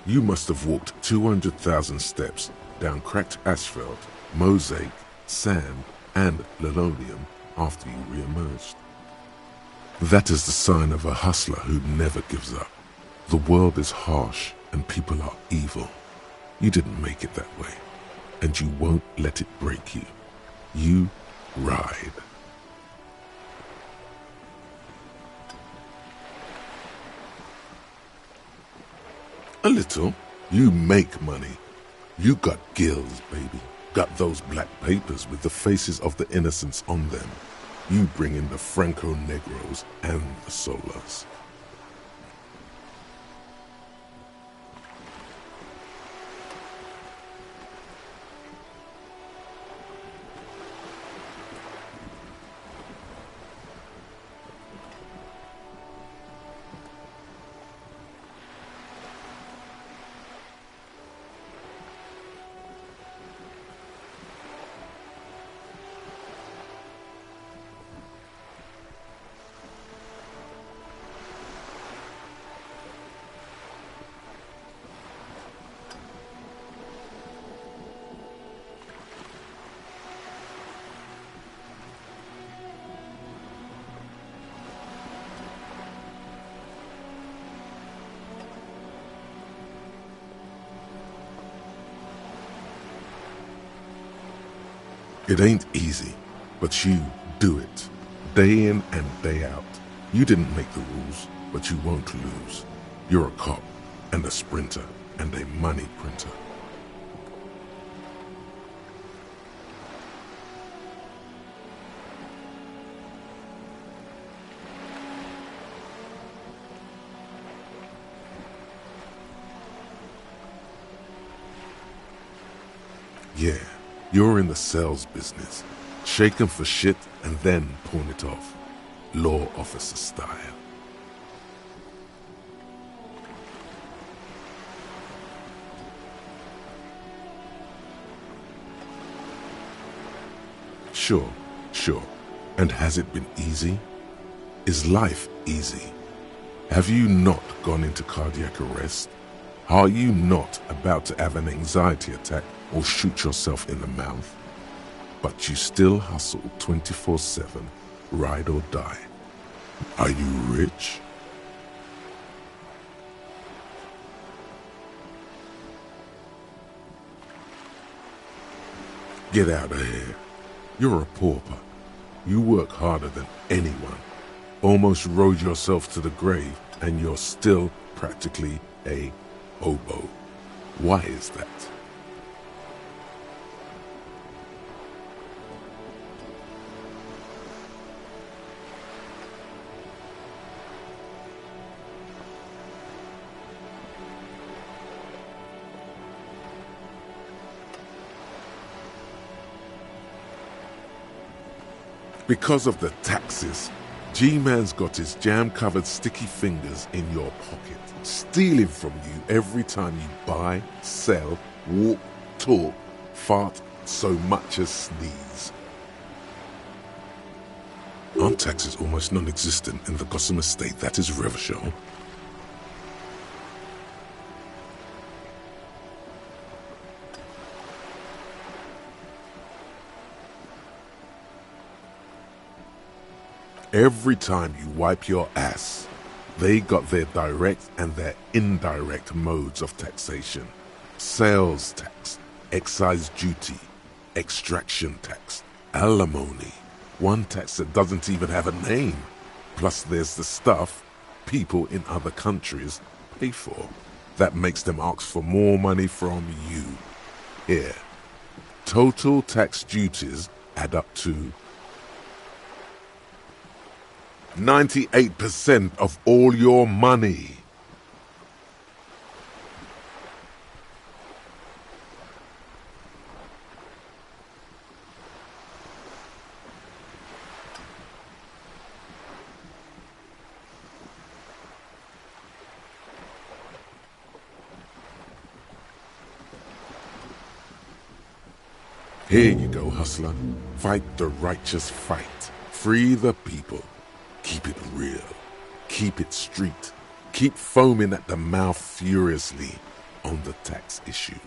You must have walked 200,000 steps down cracked asphalt, mosaic, sand, and linoleum after you re-emerged. That is the sign of a hustler who never gives up. The world is harsh and people are evil. You didn't make it that way, and you won't let it break you. You ride. A little. You make money. You got gills, baby. Got those black papers with the faces of the innocents on them. You bring in the Franco Negros and the Solas. It ain't easy, but you do it. Day in and day out. You didn't make the rules, but you won't lose. You're a cop, and a sprinter, and a money printer. Yeah. You're in the sales business. Shake 'em for shit and then pawn it off. Law officer style. Sure. And has it been easy? Is life easy? Have you not gone into cardiac arrest? Are you not about to have an anxiety attack or shoot yourself in the mouth? But you still hustle 24/7, ride or die. Are you rich? Get out of here. You're a pauper. You work harder than anyone. Almost rode yourself to the grave, and you're still practically a hobo. Why is that? Because of the taxes, G-Man's got his jam-covered sticky fingers in your pocket, stealing from you every time you buy, sell, walk, talk, fart, so much as sneeze. Aren't taxes almost non-existent in the Gossamer state that is Revachol? Every time you wipe your ass, they got their direct and their indirect modes of taxation. Sales tax, excise duty, extraction tax, alimony, one tax that doesn't even have a name. Plus there's the stuff people in other countries pay for. That makes them ask for more money from you. Here, total tax duties add up to 98% of all your money. Here you go, hustler. Fight the righteous fight. Free the people. Keep it real. Keep it street. Keep foaming at the mouth furiously on the tax issue.